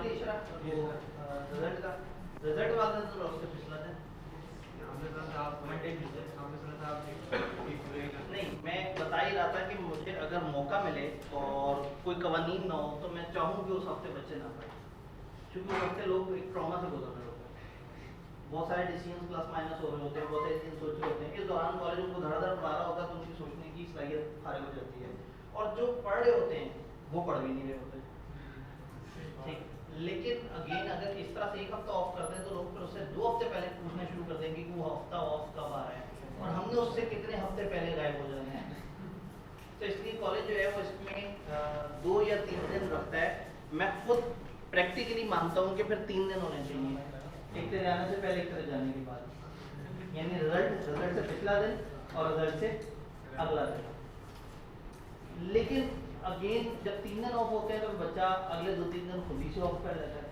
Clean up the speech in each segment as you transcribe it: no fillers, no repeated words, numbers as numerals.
दी Ishra result का result वाला तो उससे पिछला दिन नहीं, मैं बता ही रहा था कि मुझे अगर मौका मिले और कोई कवानीन ना हो तो मैं चाहूँ कि उस हफ्ते बच्चे ना पढ़े, क्योंकि उस हफ्ते लोग एक ट्रॉमा से गुजर रहे होते हैं, बहुत सारे डिसीजन प्लस माइनस हो रहे होते हैं, बहुत सारे चीज़ सोच रहे होते हैं। इस दौरान कॉलेज उनको धड़ाधड़ पढ़ा रहा होता है तो उनकी सोचने की सलाहियत फारिग हो जाती है, और जो पढ़ रहे होते हैं वो पढ़ भी नहीं रहे होते। ठीक, लेकिन अगेन अगर इस तरह से एक हफ्ता ऑफ करते हैं तो लोग फिर उससे 2 हफ्ते पहले पूछना शुरू कर देंगे कि वो हफ्ता ऑफ कब आ रहा है, और हमने उससे कितने हफ्ते पहले गायब हो जाना है। तो इसलिए कॉलेज जो है वो इसमें 2 या 3 दिन रखता है। मैं खुद प्रैक्टिकली मानता हूँ कि फिर 3 दिन होने चाहिए, एक तरह आने से पहले एक तरह जाने के बाद, यानी रिजल्ट से पिछला दिन और रिजल्ट से अगला दिन। लेकिन अगेन जब 3 दिन ऑफ होते हैं तो बच्चा अगले 2-3 दिन खुद ही से ऑफ कर लेता है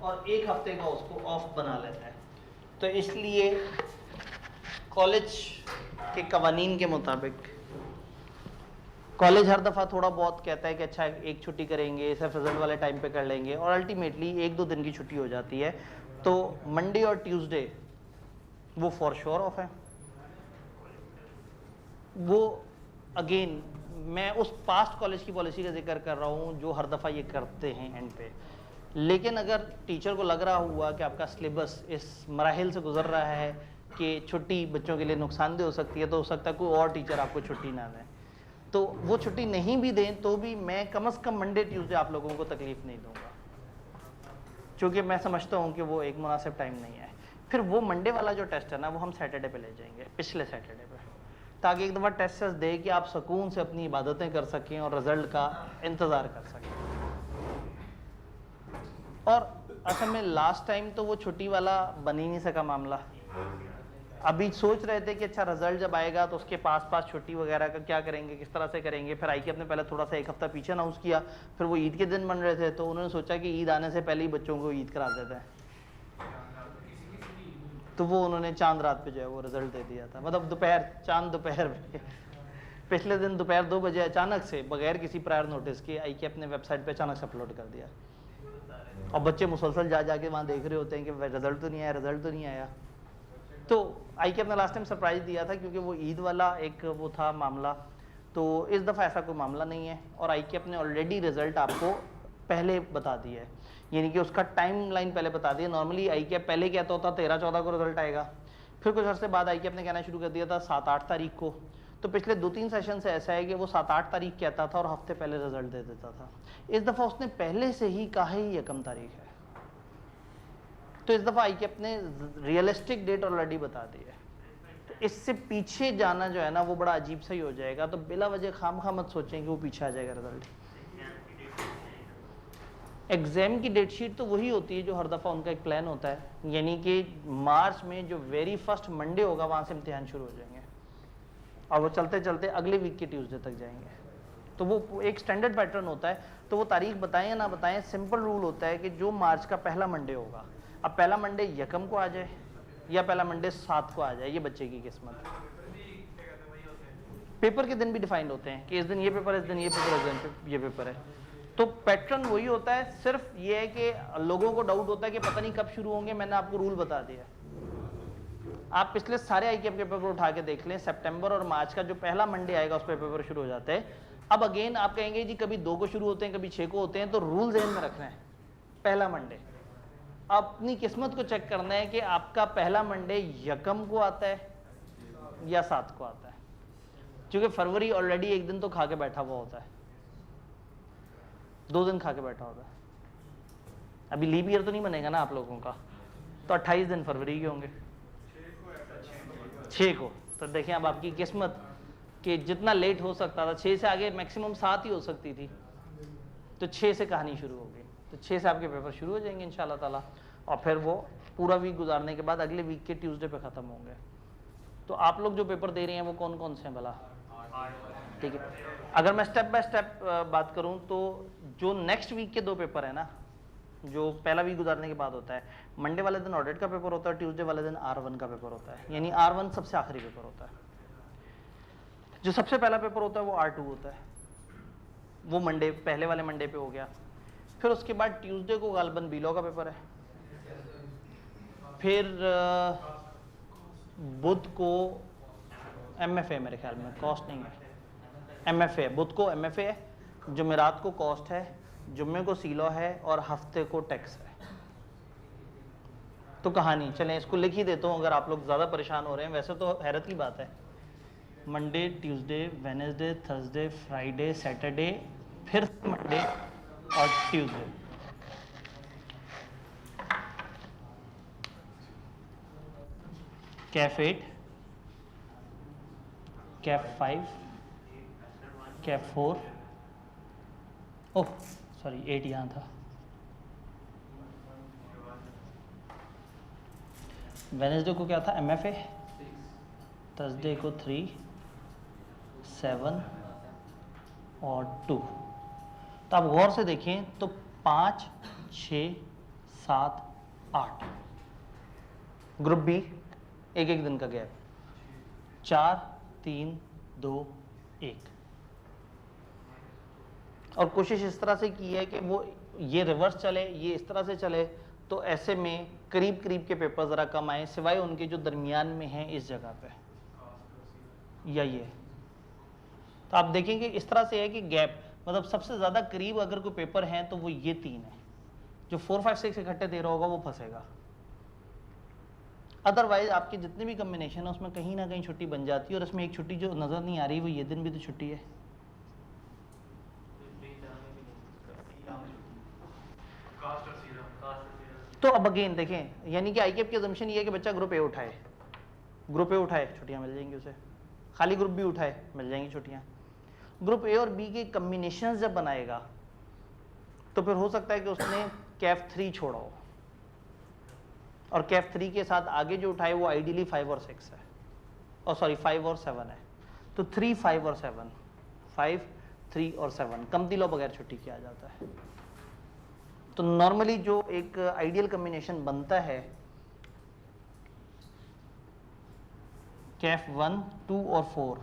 और एक हफ्ते का उसको ऑफ बना लेता है। तो इसलिए कॉलेज के कवानीन के मुताबिक कॉलेज हर दफ़ा थोड़ा बहुत कहता है कि अच्छा एक छुट्टी करेंगे, सिर्फ रिजल्ट वाले टाइम पे कर लेंगे, और अल्टीमेटली 1-2 दिन की छुट्टी हो जाती है। तो मंडे और ट्यूसडे वो फॉर श्योर ऑफ है। वो अगेन मैं उस पास्ट कॉलेज की पॉलिसी का जिक्र कर रहा हूँ जो हर दफ़ा ये करते हैं एंड पे। लेकिन अगर टीचर को लग रहा हुआ कि आपका सिलेबस इस मराहिल से गुजर रहा है कि छुट्टी बच्चों के लिए नुकसानदेह हो सकती है, तो हो सकता है कोई और टीचर आपको छुट्टी ना दें, तो वो छुट्टी नहीं भी दें तो भी मैं कम से कम मंडे ट्यूसडे आप लोगों को तकलीफ नहीं दूंगा, क्योंकि मैं समझता हूँ कि वो एक मुनासिब टाइम नहीं है। फिर वो मंडे वाला जो टेस्ट है ना वो हम सैटरडे पे ले जाएंगे, पिछले सैटरडे पे, ताकि एक दफ़ा टेस्ट दे कि आप सुकून से अपनी इबादतें कर सकें और रिजल्ट का इंतज़ार कर सकें। और असल में लास्ट टाइम तो वो छुट्टी वाला बन ही नहीं सका मामला। अभी सोच रहे थे कि अच्छा रिजल्ट जब आएगा तो उसके पास छुट्टी वगैरह का क्या करेंगे, किस तरह से करेंगे। फिर आई के अपने पहले थोड़ा सा 1 हफ्ता पीछे अनाउंस किया, फिर वो ईद के दिन बन रहे थे तो उन्होंने सोचा कि ईद आने से पहले ही बच्चों को ईद करा देते हैं, तो वो उन्होंने चांद रात पे जो है वो रिजल्ट दे दिया था, मतलब दोपहर, चांद दोपहर में पिछले दिन दोपहर 2 बजे अचानक से बगैर किसी प्रायर नोटिस के आई के अपने वेबसाइट पे अचानक से अपलोड कर दिया, और बच्चे मुसलसल जा जाके वहाँ देख रहे होते हैं कि रिजल्ट तो नहीं आया, रिजल्ट तो नहीं आया। तो आई के अपने लास्ट टाइम सरप्राइज दिया था क्योंकि वो ईद वाला एक वो था मामला, तो इस दफ़ा ऐसा कोई मामला नहीं है, और आई के अपने ऑलरेडी रिजल्ट आपको पहले बता दिया है, यानी कि उसका टाइम लाइन पहले बता दिया। नॉर्मली आई के पहले कहता होता 13-14 को रिजल्ट आएगा, फिर कुछ अर्से बाद आई के अपने कहना शुरू कर दिया था 7-8 तारीख को। तो पिछले 2-3 सेशन से ऐसा है कि वो 7-8 तारीख कहता था और हफ्ते पहले रिजल्ट दे देता था। इस दफ़ा उसने पहले से ही कहा ही 1 तारीख है, तो इस दफ़ा आई के अपने रियलिस्टिक डेट ऑलरेडी बता दी है। तो इससे पीछे जाना जो है ना वो बड़ा अजीब सा ही हो जाएगा, तो बिला वजह खामखा मत सोचें कि वो पीछे आ जाएगा रिजल्ट। एग्जाम की डेट शीट तो वही होती है जो हर दफ़ा उनका एक प्लान होता है, यानी कि मार्च में जो वेरी फर्स्ट मंडे होगा वहाँ से इम्तिहान शुरू हो जाएंगे और वो चलते चलते अगले वीक के ट्यूसडे तक जाएंगे। तो वो एक स्टैंडर्ड पैटर्न होता है, तो वो तारीख बताएं या ना बताएं, सिंपल रूल होता है कि जो मार्च का पहला मंडे होगा, अब पहला मंडे 1 को आ जाए या पहला मंडे 7 को आ जाए, ये बच्चे की किस्मत। पेपर के दिन भी डिफाइंड होते हैं कि इस दिन ये पेपर है, इस दिन ये पेपर, इस दिन ये पेपर है, तो पैटर्न वही होता है। सिर्फ ये है कि लोगों को डाउट होता है कि पता नहीं कब शुरू होंगे, मैंने आपको रूल बता दिया। आप पिछले सारे आई के पेपर उठा के देख लें, सितंबर और मार्च का जो पहला मंडे आएगा उस पर पेपर शुरू हो जाते हैं। अब अगेन आप कहेंगे जी कभी 2 को शुरू होते हैं, कभी 6 को होते हैं, तो रूल ज़हन में रखना है पहला मंडे। अपनी किस्मत को चेक करना है कि आपका पहला मंडे 1 को आता है या 7 को आता है, क्योंकि फरवरी ऑलरेडी 1 दिन तो खा के बैठा हुआ होता है, 2 दिन खा के बैठा होता है। अभी लीप ईयर तो नहीं बनेगा ना आप लोगों का, तो 28 दिन फरवरी के होंगे 6 को। तो देखें अब आपकी किस्मत कि जितना लेट हो सकता था, 6 से आगे मैक्सिमम 7 ही हो सकती थी, तो 6 से कहानी शुरू हो गई। तो 6 से आपके पेपर शुरू हो जाएंगे इंशाल्लाह ताला, और फिर वो पूरा वीक गुजारने के बाद अगले वीक के ट्यूसडे पे ख़त्म होंगे। तो आप लोग जो पेपर दे रहे हैं वो कौन कौन से हैं भला? ठीक है, अगर मैं स्टेप बाय स्टेप बात करूं तो जो नेक्स्ट वीक के 2 पेपर है ना, जो पहला वीक गुजारने के बाद होता है, मंडे वाले दिन ऑडिट का पेपर होता है, ट्यूसडे वाले दिन R1 का पेपर होता है, यानी R1 सबसे आखिरी पेपर होता है। जो सबसे पहला पेपर होता है वो R2 होता है, वो मंडे पहले वाले मंडे पे हो गया। फिर उसके बाद ट्यूसडे को गालबन बीलो का पेपर है, फिर बुध को एमएफए, मेरे ख्याल में कॉस्ट नहीं है, एमएफए, बुध को एमएफए है, जुमेरात को कॉस्ट है, जुम्मे को सीलो है और हफ्ते को टैक्स है। तो कहानी चलें इसको लिख ही देता हूँ अगर आप लोग ज़्यादा परेशान हो रहे हैं। वैसे तो हैरत की बात है, Monday, Tuesday, Wednesday, Thursday, Friday, Saturday, फिर मंडे और Tuesday. Kaif 8, Kaif 5, Kaif 4, oh sorry 8 यहाँ था। वेडनेसडे को क्या था, एमएफए, थर्सडे को 3, 7 और 2। तो आप गौर से देखें तो 5, 6, 7, 8 ग्रुप बी, एक एक दिन का गैप, 4, 3, 2, 1। और कोशिश इस तरह से की है कि वो ये रिवर्स चले, ये इस तरह से चले, तो ऐसे में करीब करीब के पेपर ज़रा कम आए, सिवाय उनके जो दरमियान में हैं इस जगह पे या ये। तो आप देखेंगे इस तरह से है कि गैप, मतलब सबसे ज़्यादा करीब अगर कोई पेपर हैं तो वो ये 3 है। जो 4, 5, 6 इकट्ठे दे रहा होगा वो फंसेगा। अदरवाइज आपके जितने भी कम्बिनेशन है उसमें कहीं ना कहीं छुट्टी बन जाती है, और इसमें एक छुट्टी जो नज़र नहीं आ रही वो ये दिन भी तो छुट्टी है। तो अब अगेन देखें, यानी कि आईकेएफ की अजम्पशन ये है कि बच्चा ग्रुप ए उठाए, ग्रुप ए उठाए छुट्टियां मिल जाएंगी उसे, खाली ग्रुप बी उठाए मिल जाएंगी छुट्टियां। ग्रुप ए और बी के कम्बिनेशन जब बनाएगा तो फिर हो सकता है कि उसने कैफ 3 छोड़ा हो, और कैफ 3 के साथ आगे जो उठाए वो आइडियली 5 और 6 है, और सॉरी 5 और 7 है। तो 3, 5 और 7, 5, 3 और 7 कम दिलों बगैर छुट्टी किया जाता है। तो नॉर्मली जो एक आइडियल कम्बिनेशन बनता है, कैफ 1, 2 और 4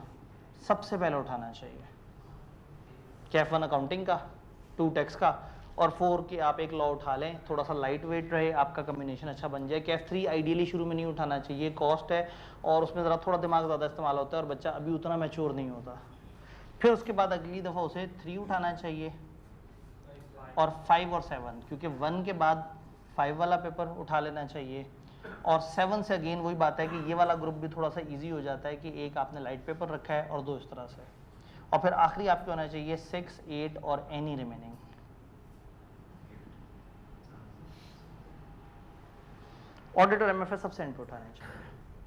सबसे पहले उठाना चाहिए। कैफ 1 अकाउंटिंग का, 2 टैक्स का, और 4 के आप एक लॉ उठा लें, थोड़ा सा लाइट वेट रहे, आपका कम्बिनेशन अच्छा बन जाए। कैफ 3 आइडियली शुरू में नहीं उठाना चाहिए, कॉस्ट है और उसमें ज़रा थोड़ा दिमाग ज़्यादा इस्तेमाल होता है और बच्चा अभी उतना मैच्योर नहीं होता। फिर उसके बाद अगली दफ़ा उसे 3 उठाना चाहिए, और 5 और 7, क्योंकि 1 के बाद 5 वाला पेपर उठा लेना चाहिए, और 7 से अगेन वही बात है कि ये वाला ग्रुप भी थोड़ा सा इजी हो जाता है कि एक आपने लाइट पेपर रखा है और 2 इस तरह से, और फिर आखिरी आपके होना चाहिए 6, 8 और एनी रिमेनिंग। ऑडिट और एमएफए सब सेंटर उठाने चाहिए।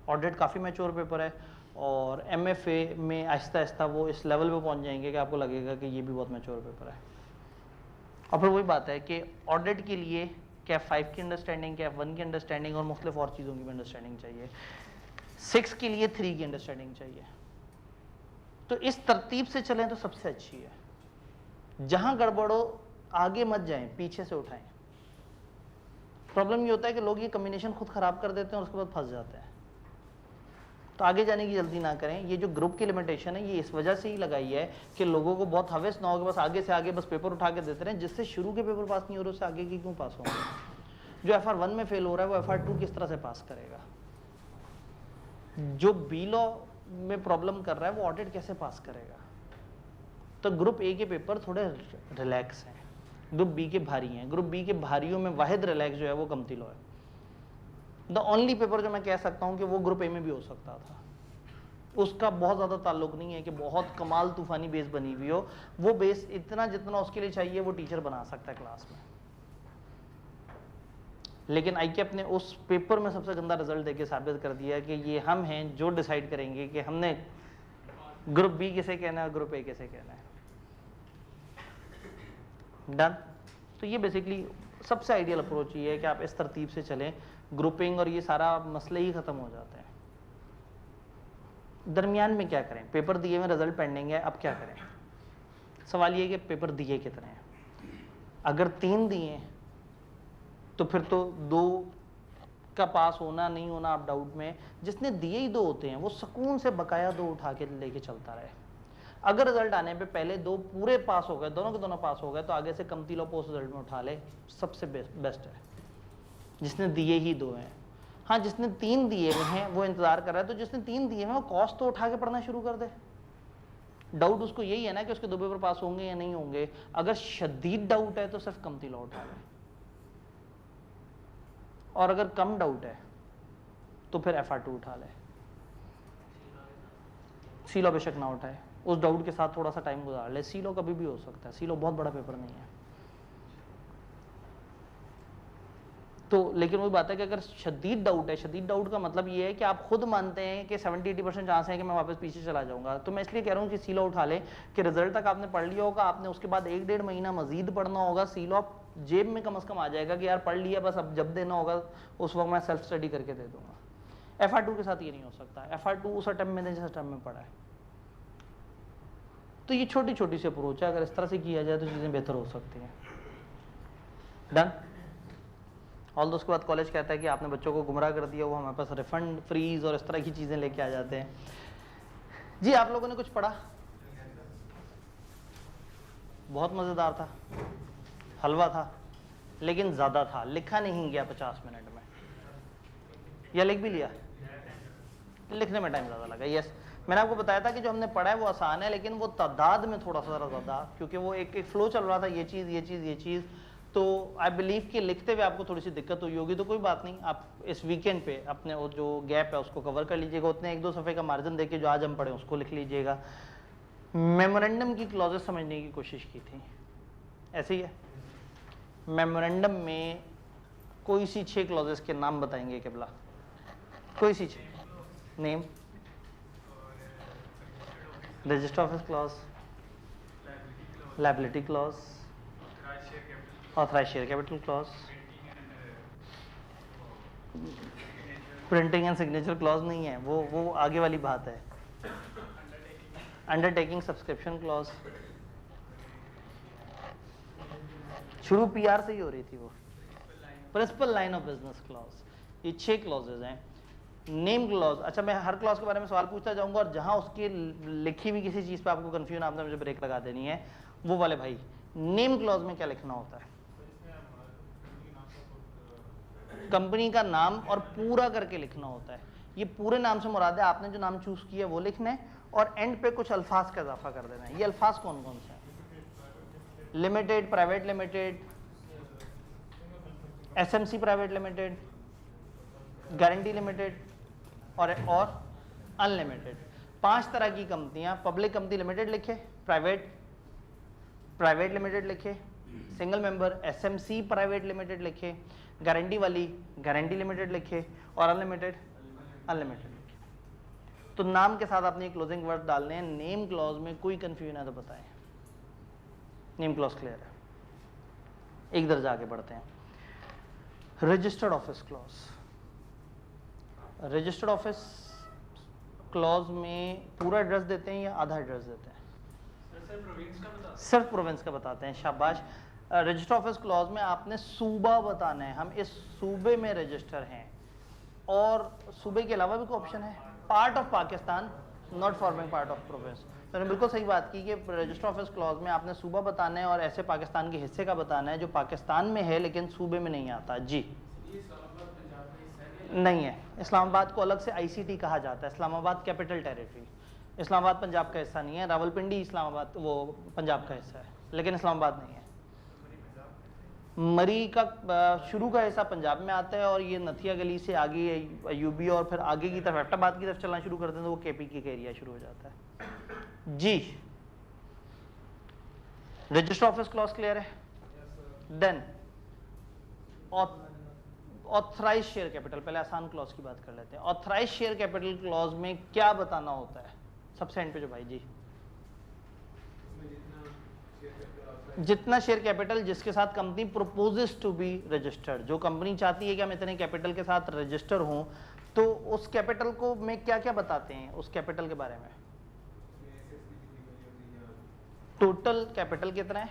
ऑडिट काफ़ी मैच्योर पेपर है, और एमएफए में आहिस्ता आहिस्ता वो इस लेवल पे पहुंच जाएंगे कि आपको लगेगा कि ये भी बहुत मैच्योर पेपर है। और फिर वही बात है कि ऑडिट के लिए कैफ 5 की अंडरस्टैंडिंग, कैफ 1 की अंडरस्टैंडिंग और मुख्तलिफ और चीज़ों की भी अंडरस्टैंडिंग चाहिए। 6 के लिए 3 की अंडरस्टैंडिंग चाहिए। तो इस तरतीब से चलें तो सबसे अच्छी है। जहां गड़बड़ हो आगे मत जाएं, पीछे से उठाएं। प्रॉब्लम ये होता है कि लोग ये कम्बिनेशन खुद ख़राब कर देते हैं और उसके बाद फंस जाते हैं। तो आगे जाने की जल्दी ना करें। ये जो ग्रुप की लिमिटेशन है ये इस वजह से ही लगाई है कि लोगों को बहुत हवस ना हो कि बस आगे से आगे बस पेपर उठा के देते रहें, जिससे शुरू के पेपर पास नहीं हो रहे उससे आगे की क्यों पास होंगे। जो FR1 में फेल हो रहा है वो FR2 किस तरह से पास करेगा। जो बी लॉ में प्रॉब्लम कर रहा है वो ऑडिट कैसे पास करेगा। तो ग्रुप ए के पेपर थोड़े रिलैक्स हैं, ग्रुप बी के भारी हैं। ग्रुप बी के भारियों में वाहिद रिलैक्स जो है वो कमती लॉ है। द ओनली पेपर जो मैं कह सकता हूं कि वो ग्रुप ए में भी हो सकता था, उसका बहुत ज़्यादा ताल्लुक नहीं है कि बहुत कमाल तूफानी बेस बनी हुई हो। वो बेस इतना जितना उसके लिए चाहिए वो टीचर बना सकता है क्लास में। लेकिन आईकेएफ ने उस पेपर में सबसे गंदा रिजल्ट देके साबित कर दिया कि ये हम हैं जो डिसाइड करेंगे कि हमने ग्रुप बी किसे कहना है, ग्रुप ए किसे कहना है। डन। तो ये बेसिकली सबसे आइडियल अप्रोच ये है कि आप इस तरतीब से चलें, ग्रुपिंग और ये सारा मसले ही ख़त्म हो जाते हैं। दरमियान में क्या करें, पेपर दिए में रिजल्ट पेंडिंग है, अब क्या करें। सवाल ये कि पेपर दिए कितने हैं। अगर 3 दिए तो फिर तो 2 का पास होना नहीं होना आप डाउट में। जिसने दिए ही 2 होते हैं वो सुकून से बकाया 2 उठा के लेके चलता रहे। अगर रिजल्ट आने पे पहले 2 पूरे पास हो गए, दोनों के दोनों पास हो गए, तो आगे से कमती लो पोस्ट रिजल्ट में उठा ले, सबसे बेस्ट है। जिसने दिए ही 2 हैं, हाँ जिसने 3 दिए हुए हैं वो इंतजार कर रहा है, तो जिसने 3 दिए हैं वो कॉस्ट तो उठा के पढ़ना शुरू कर दे। डाउट उसको यही है ना कि उसके 2 पेपर पास होंगे या नहीं होंगे। अगर शदीद डाउट है तो सिर्फ कमती लो उठा ले, और अगर कम डाउट है तो फिर FR2 उठा ले। सी लो बेशक ना उठाए, उस डाउट के साथ थोड़ा सा टाइम गुजार ले। सी लो कभी भी हो सकता है, सी लो बहुत बड़ा पेपर नहीं है। तो लेकिन वही बात है कि अगर शदीद डाउट है, शदीद डाउट का मतलब ये है कि आप खुद मानते हैं कि 70-80% चांस है कि मैं वापस पीछे चला जाऊंगा, तो मैं इसलिए कह रहा हूँ कि सी लो उठा ले कि रिजल्ट तक आपने पढ़ लिया होगा, आपने उसके बाद 1-1.5 महीना मजीद पढ़ना होगा। सी लो आप जेब में कम से कम आ जाएगा कि यार पढ़ लिया, बस अब जब देना होगा उस वक्त मैं सेल्फ स्टडी करके दे दूंगा। FR2 के साथ ये नहीं हो सकता। FR2 उस अटेम्प्ट में जिस अटेम्प्ट में पढ़ा है। तो ये छोटी छोटी सी अप्रोच है, अगर इस तरह से किया जाए तो चीज़ें बेहतर हो सकती हैं। डन। ऑल उसके बाद कॉलेज कहता है कि आपने बच्चों को गुमराह कर दिया, वो हमारे पास रिफंड, फ्रीज और इस तरह की चीज़ें लेके आ जाते हैं। जी आप लोगों ने कुछ पढ़ा? बहुत मज़ेदार था, हलवा था, लेकिन ज़्यादा था, लिखा नहीं गया 50 मिनट में, या लिख भी लिया? लिखने में टाइम ज़्यादा लगा। यस, मैंने आपको बताया था कि जो हमने पढ़ा है वो आसान है, लेकिन वो तादाद में थोड़ा सा ज़्यादा, क्योंकि वो एक फ्लो चल रहा था, ये चीज़ ये चीज़ ये चीज़। तो आई बिलीव कि लिखते हुए आपको थोड़ी सी दिक्कत हुई होगी, तो कोई बात नहीं, आप इस वीकेंड पे अपने वो जो गैप है उसको कवर कर लीजिएगा। उतने 1-2 सफ़े का मार्जिन देके जो आज हम पढ़े उसको लिख लीजिएगा। मेमोरेंडम की क्लॉजेस समझने की कोशिश की थी, ऐसे ही है। मेमोरेंडम में कोई सी 6 क्लॉजेस के नाम बताएंगे किबला? कोई सी 6 name? Register office clause, liability clause, authorised share capital clause, printing and signature clause नहीं है, वो आगे वाली बात है। अंडरटेकिंग सब्सक्रिप्शन क्लॉज, शुरू PR से ही हो रही थी वो। Principal line of business clause, ये 6 क्लॉजेज हैं। नेम क्लॉज, अच्छा मैं हर क्लॉज के बारे में सवाल पूछता जाऊंगा, और जहां उसकी लिखी हुई किसी चीज पे आपको कंफ्यूजन, आपने मुझे ब्रेक लगा देनी है। वो वाले भाई, नेम क्लॉज में क्या लिखना होता है? कंपनी का नाम और पूरा करके लिखना होता है। ये पूरे नाम से मुराद है आपने जो नाम चूज किया वो लिखना है, और एंड पे कुछ अल्फाज का इजाफा कर देना है। ये अल्फाज कौन कौन से हैं? Limited, private limited, SMC private limited, guarantee limited और अनलिमिटेड। 5 तरह की कंपनियां, पब्लिक कंपनी लिमिटेड लिखे, प्राइवेट लिमिटेड लिखे, single member SMC private limited लिखे, गारंटी वाली गारंटी लिमिटेड लिखे, और अनलिमिटेड लिखे। तो नाम के साथ आपने क्लोजिंग वर्ड डालने हैं। नेम क्लॉज में कोई कंफ्यूजन है तो बताएं। नेम क्लॉज क्लियर है? एक दर्जा आगे बढ़ते हैं। Registered office clause, registered office clause में पूरा एड्रेस देते हैं या आधा एड्रेस देते हैं? सिर्फ प्रोविंस का बताते हैं, शाबाश। रजिस्टर्ड ऑफिस क्लॉज में आपने सूबा बताना है, हम इस सूबे में रजिस्टर हैं, और सूबे के अलावा भी कोई ऑप्शन है? Part of Pakistan, not forming part of province. तो मैंने बिल्कुल सही बात की कि रजिस्टर ऑफिस क्लॉज में आपने सूबा बताना है और ऐसे पाकिस्तान के हिस्से का बताना है जो पाकिस्तान में है लेकिन सूबे में नहीं आता। जी नहीं है, इस्लामाबाद को अलग से ICT कहा जाता है, इस्लामाबाद कैपिटल टेरिटरी। इस्लामाबाद पंजाब का हिस्सा नहीं है, रावलपिंडी इस्लामाबाद वो पंजाब का हिस्सा है, लेकिन इस्लामाबाद नहीं है। मरी का शुरू का हिस्सा पंजाब में आता है, और ये नथिया गली से आगे UB और फिर आगे की तरफ एबटाबाद की तरफ चलना शुरू करते हैं तो वो KP के एरिया शुरू हो जाता है। जी रजिस्टर ऑफिस क्लॉज क्लियर है? देन ऑथराइज शेयर कैपिटल, पहले आसान क्लॉज की बात कर लेते हैं। ऑथराइज शेयर कैपिटल क्लॉज में क्या बताना होता है? सबसे एंड पे जो भाई जी, जितना शेयर कैपिटल जिसके साथ company proposes to be registered, जो कंपनी चाहती है कि हम इतने कैपिटल के साथ रजिस्टर हों, तो उस कैपिटल को में क्या क्या बताते हैं उस कैपिटल के बारे में? टोटल कैपिटल कितना है,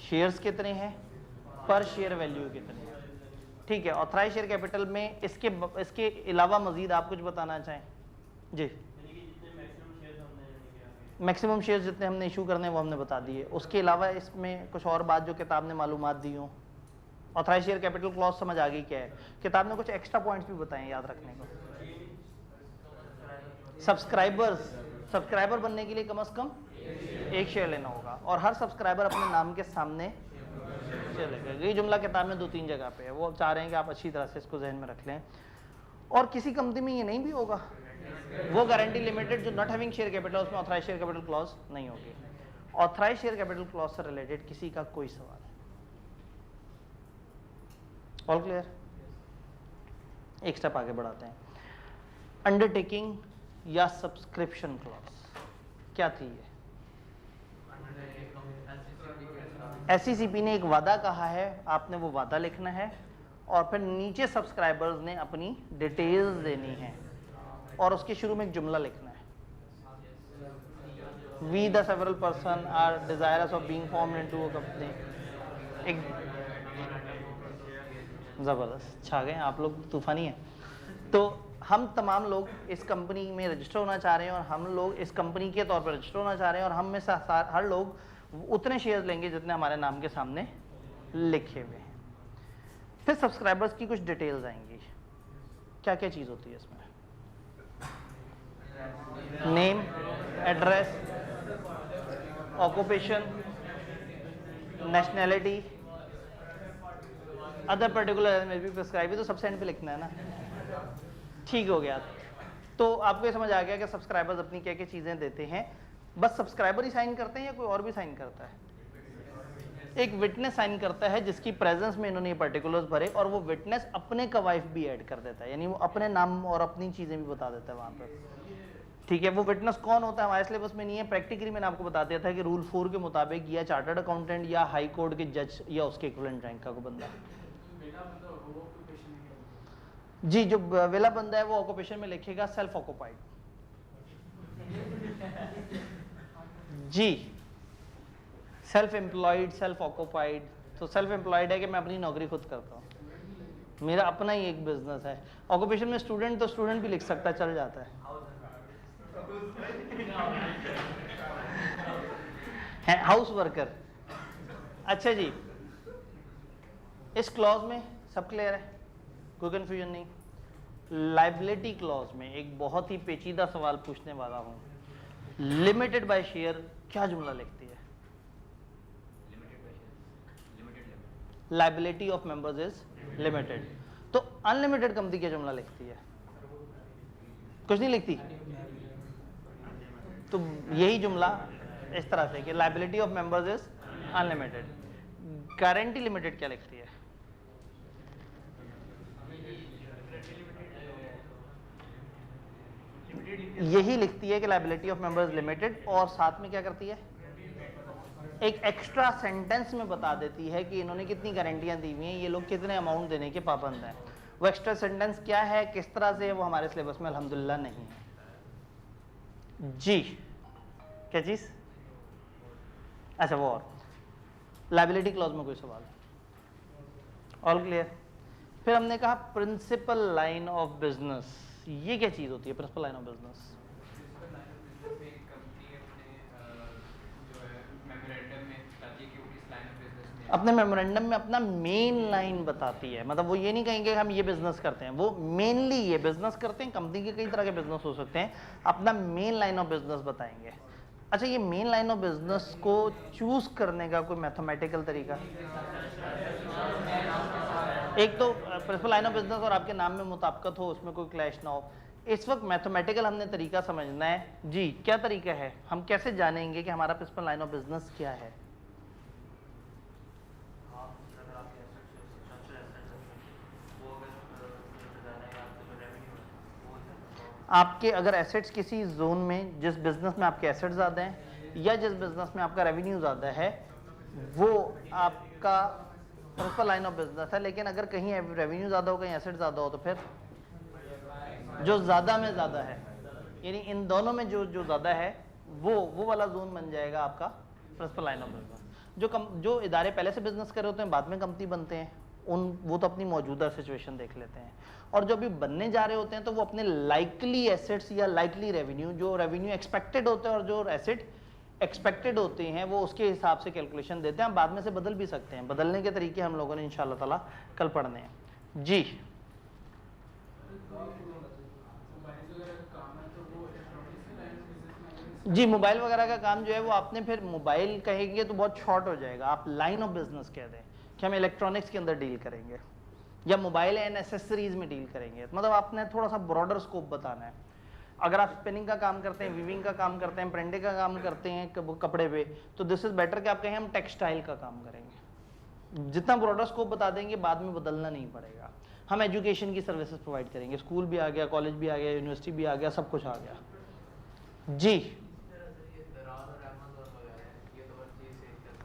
शेयर्स कितने हैं, पर शेयर वैल्यू कितनी है। ठीक है, ऑथराइज शेयर कैपिटल में इसके अलावा मजीद आप कुछ बताना चाहें? जी मैक्सिमम शेयर्स जितने हमने इशू करने हैं वो हमने बता दिए। उसके अलावा इसमें कुछ और बात जो किताब ने मालूमात दी हो, ऑथराइज शेयर कैपिटल क्लॉज समझ आ गई क्या है? किताब ने कुछ एक्स्ट्रा पॉइंट्स भी बताए याद रखने को। सब्सक्राइबर बनने के लिए कम से कम एक शेयर लेना होगा और हर सब्सक्राइबर अपने नाम के सामने शेयर लेगा। ये जुमला किताब में 2-3 जगह पे है, वो चाह रहे हैं कि आप अच्छी तरह से इसको जहन में रख लें। और किसी कंपनी में ये नहीं भी होगा, वो गारंटी लिमिटेड जो नॉट हैविंग शेयर कैपिटल, उसमें ऑथराइज शेयर कैपिटल क्लॉज नहीं होगी। ऑथराइज शेयर कैपिटल क्लॉज से रिलेटेड किसी का कोई सवाल? All clear? एक स्टेप आगे बढ़ाते हैं। अंडरटेकिंग या सब्सक्रिप्शन क्लॉज क्या थी ये? SECP ने एक वादा कहा है, आपने वो वादा लिखना है और फिर नीचे सब्सक्राइबर्स ने अपनी डिटेल्स देनी है और उसके शुरू में एक जुमला लिखना है। We the several person are desirous of being formed into a company। एक जबरदस्त छा गए आप लोग, तूफानी है। तो हम तमाम लोग इस कंपनी में रजिस्टर होना चाह रहे हैं और हम लोग इस कंपनी के तौर पर रजिस्टर होना चाह रहे हैं और हम में से हर लोग उतने शेयर्स लेंगे जितने हमारे नाम के सामने लिखे हुए हैं। फिर सब्सक्राइबर्स की कुछ डिटेल्स आएंगी। क्या क्या चीज़ होती है इसमें? Name, address, occupation, nationality, other particular prescribe, तो सबसे एंड पे लिखना है ना। ठीक हो गया। तो आपको ये समझ आ गया कि सब्सक्राइबर्स अपनी क्या क्या चीज़ें देते हैं। बस सब्सक्राइबर ही साइन करते हैं या कोई और भी साइन करता है? एक विटनेस साइन करता है जिसकी प्रेजेंस में इन्होंने ये पर्टिकुलर्स भरे और वो विटनेस अपने कवाइफ भी ऐड कर देता है, यानी वो अपने नाम और अपनी चीज़ें भी बता देता है वहाँ पर। ठीक है, वो विटनेस कौन होता है हमारे सिलेबस में नहीं है। प्रैक्टिकली मैंने आपको बता दिया था कि रूल 4 के मुताबिक या चार्टर्ड अकाउंटेंट या हाई कोर्ट के जज या उसके इक्विवेलेंट रैंक का कोई बंदा। जी, जो वेला बंदा है वो ऑक्यूपेशन में लिखेगा सेल्फ ऑक्यूपाइड। जी, सेल्फ एम्प्लॉयड, सेल्फ ऑक्यूपाइड। तो सेल्फ एम्प्लॉयड है कि मैं अपनी नौकरी खुद करता हूँ, मेरा अपना ही एक बिजनेस है। ऑक्यूपेशन में स्टूडेंट, तो स्टूडेंट भी लिख सकता है, चल जाता है हाउस वर्कर। अच्छा जी, इस क्लॉज में सब क्लियर है, कोई कंफ्यूजन नहीं। लाइबिलिटी क्लॉज में एक बहुत ही पेचीदा सवाल पूछने वाला हूं। लिमिटेड बाय शेयर क्या जुमला लिखती है? Liability of members is limited. तो अनलिमिटेड कंपनी क्या जुमला लिखती है? कुछ नहीं लिखती। तो यही जुमला इस तरह से कि liability of members is unlimited. Guarantee limited क्या लिखती है? यही लिखती है कि लाइबिलिटी ऑफ मेंबर्स लिमिटेड, और साथ में क्या करती है? एक एक्स्ट्रा सेंटेंस में बता देती है कि इन्होंने कितनी गारंटियां दी हुई हैं, ये लोग कितने अमाउंट देने के पाबंद हैं। वो एक्स्ट्रा सेंटेंस क्या है, किस तरह से, वो हमारे सिलेबस में अल्हम्दुलिल्लाह नहीं है। जी, क्या चीज? अच्छा, वो और लाइबिलिटी क्लॉज में कोई सवाल? All clear? फिर हमने कहा प्रिंसिपल लाइन ऑफ बिजनेस। ये क्या चीज होती है प्रिंसिपल लाइन ऑफ बिजनेस? अपने मेमोरेंडम में अपना मेन लाइन बताती है। मतलब वो ये नहीं कहेंगे हम ये बिजनेस करते हैं, वो मेनली ये बिजनेस करते हैं। कंपनी के कई तरह के बिजनेस हो सकते हैं, अपना मेन लाइन ऑफ बिजनेस बताएंगे। अच्छा, ये मेन लाइन ऑफ बिजनेस को चूज करने का कोई मैथमेटिकल तरीका? एक तो प्रिंसिपल लाइन ऑफ बिजनेस और आपके नाम में मुताबिकत हो, उसमें कोई क्लैश ना हो। इस वक्त मैथमेटिकल हमने तरीका समझना है। जी, क्या तरीका है? हम कैसे जानेंगे कि हमारा प्रिंसिपल लाइन ऑफ बिजनेस क्या है? आपके अगर एसेट्स किसी जोन में, जिस बिजनेस में आपके एसेट्स ज़्यादा हैं या जिस बिजनेस में आपका रेवेन्यू ज़्यादा है, वो आपका प्रिंसिपल लाइन ऑफ बिजनेस है। लेकिन अगर कहीं रेवेन्यू ज़्यादा हो, कहीं एसेट ज़्यादा हो, तो फिर जो ज़्यादा में ज़्यादा है, यानी इन दोनों में जो ज़्यादा है वो वाला जोन बन जाएगा आपका प्रिंसिपल लाइन ऑफ बिजनेस। जो इदारे पहले से बिजनेस कर रहे होते हैं, बाद में कंपनी बनते हैं, वो तो अपनी मौजूदा सिचुएशन देख लेते हैं। और जो भी बनने जा रहे होते हैं तो वो अपने लाइकली एसेट्स या लाइकली रेवेन्यू, जो रेवेन्यू एक्सपेक्टेड होते हैं और जो एसेट एक्सपेक्टेड होते हैं वो उसके हिसाब से कैलकुलेशन देते हैं, हम बाद में से बदल भी सकते हैं, बदलने के तरीके हम लोगों ने इंशाल्लाह ताला कल पढ़ने हैं जी। जी मोबाइल वगैरह का काम जो है वो आपने फिर मोबाइल कहेंगे तो बहुत शॉर्ट हो जाएगा, आप लाइन ऑफ बिजनेस कह दें कि हम इलेक्ट्रॉनिक्स के अंदर डील करेंगे या मोबाइल एंड एसेसरीज में डील करेंगे, मतलब आपने थोड़ा सा ब्रॉडर स्कोप बताना है। अगर आप स्पिनिंग का काम करते हैं, वीविंग का काम करते हैं, प्रिंटिंग का काम करते हैं कपड़े पे, तो दिस इज बेटर कि आप कहें हम टेक्सटाइल का काम करेंगे। जितना ब्रॉडर स्कोप बता देंगे बाद में बदलना नहीं पड़ेगा। हम एजुकेशन की सर्विसेज प्रोवाइड करेंगे, स्कूल भी आ गया, कॉलेज भी आ गया, यूनिवर्सिटी भी आ गया, सब कुछ आ गया जी।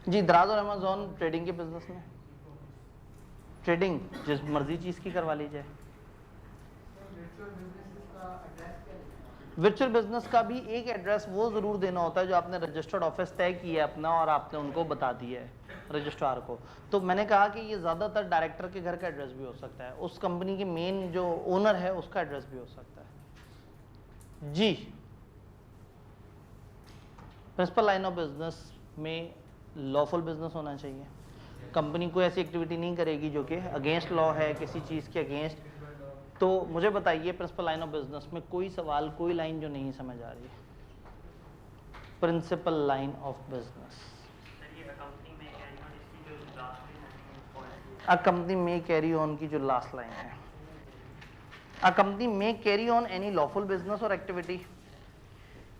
जी दराज और अमेज़न ट्रेडिंग के बिजनेस में, ट्रेडिंग जिस मर्जी चीज की करवा लीजिए। वर्चुअल बिजनेस का भी एक एड्रेस वो जरूर देना होता है जो आपने रजिस्टर्ड ऑफिस तय किया है अपना और आपने उनको बता दिया है रजिस्ट्रार को। तो मैंने कहा कि ये ज्यादातर डायरेक्टर के घर का एड्रेस भी हो सकता है, उस कंपनी के मेन जो ओनर है उसका एड्रेस भी हो सकता है जी। प्रिंसिपल लाइन ऑफ बिजनेस में लॉफुल बिजनेस होना चाहिए, कंपनी कोई ऐसी एक्टिविटी नहीं करेगी जो कि अगेंस्ट लॉ है, किसी चीज़ के अगेंस्ट। तो मुझे बताइए प्रिंसिपल लाइन ऑफ बिजनेस में कोई सवाल, कोई लाइन जो नहीं समझ आ रही है। Principal line of business, a company में कैरी ऑन की जो लास्ट लाइन है, अ कंपनी में carry on any lawful business और एक्टिविटी,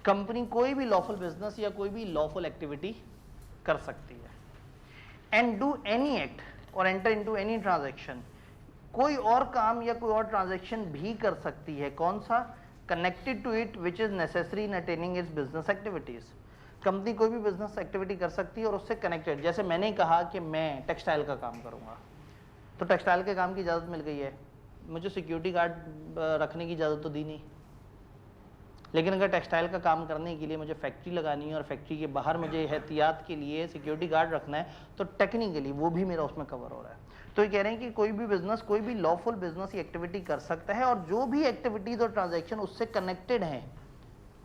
कंपनी कोई भी लॉफुल बिजनेस या कोई भी लॉफुल एक्टिविटी कर सकती है। एंड डू एनी एक्ट और एंटर इनटू एनी ट्रांजैक्शन, कोई और काम या कोई और ट्रांजैक्शन भी कर सकती है, कौन सा, connected to it which is necessary in attaining its business activities. Company कोई भी बिजनेस एक्टिविटी कर सकती है और उससे कनेक्टेड, जैसे मैंने कहा कि मैं टेक्सटाइल का काम करूंगा तो टेक्सटाइल के काम की इजाज़त मिल गई है, मुझे सिक्योरिटी गार्ड रखने की इजाज़त तो दी नहीं, लेकिन अगर टेक्सटाइल का काम करने के लिए मुझे फैक्ट्री लगानी है और फैक्ट्री के बाहर मुझे एहतियात के लिए सिक्योरिटी गार्ड रखना है तो टेक्निकली वो भी मेरा उसमें कवर हो रहा है। तो ये कह रहे हैं कि कोई भी बिजनेस, कोई भी लॉफुल बिजनेस ये एक्टिविटी कर सकता है और जो भी एक्टिविटीज और ट्रांजैक्शन उससे कनेक्टेड हैं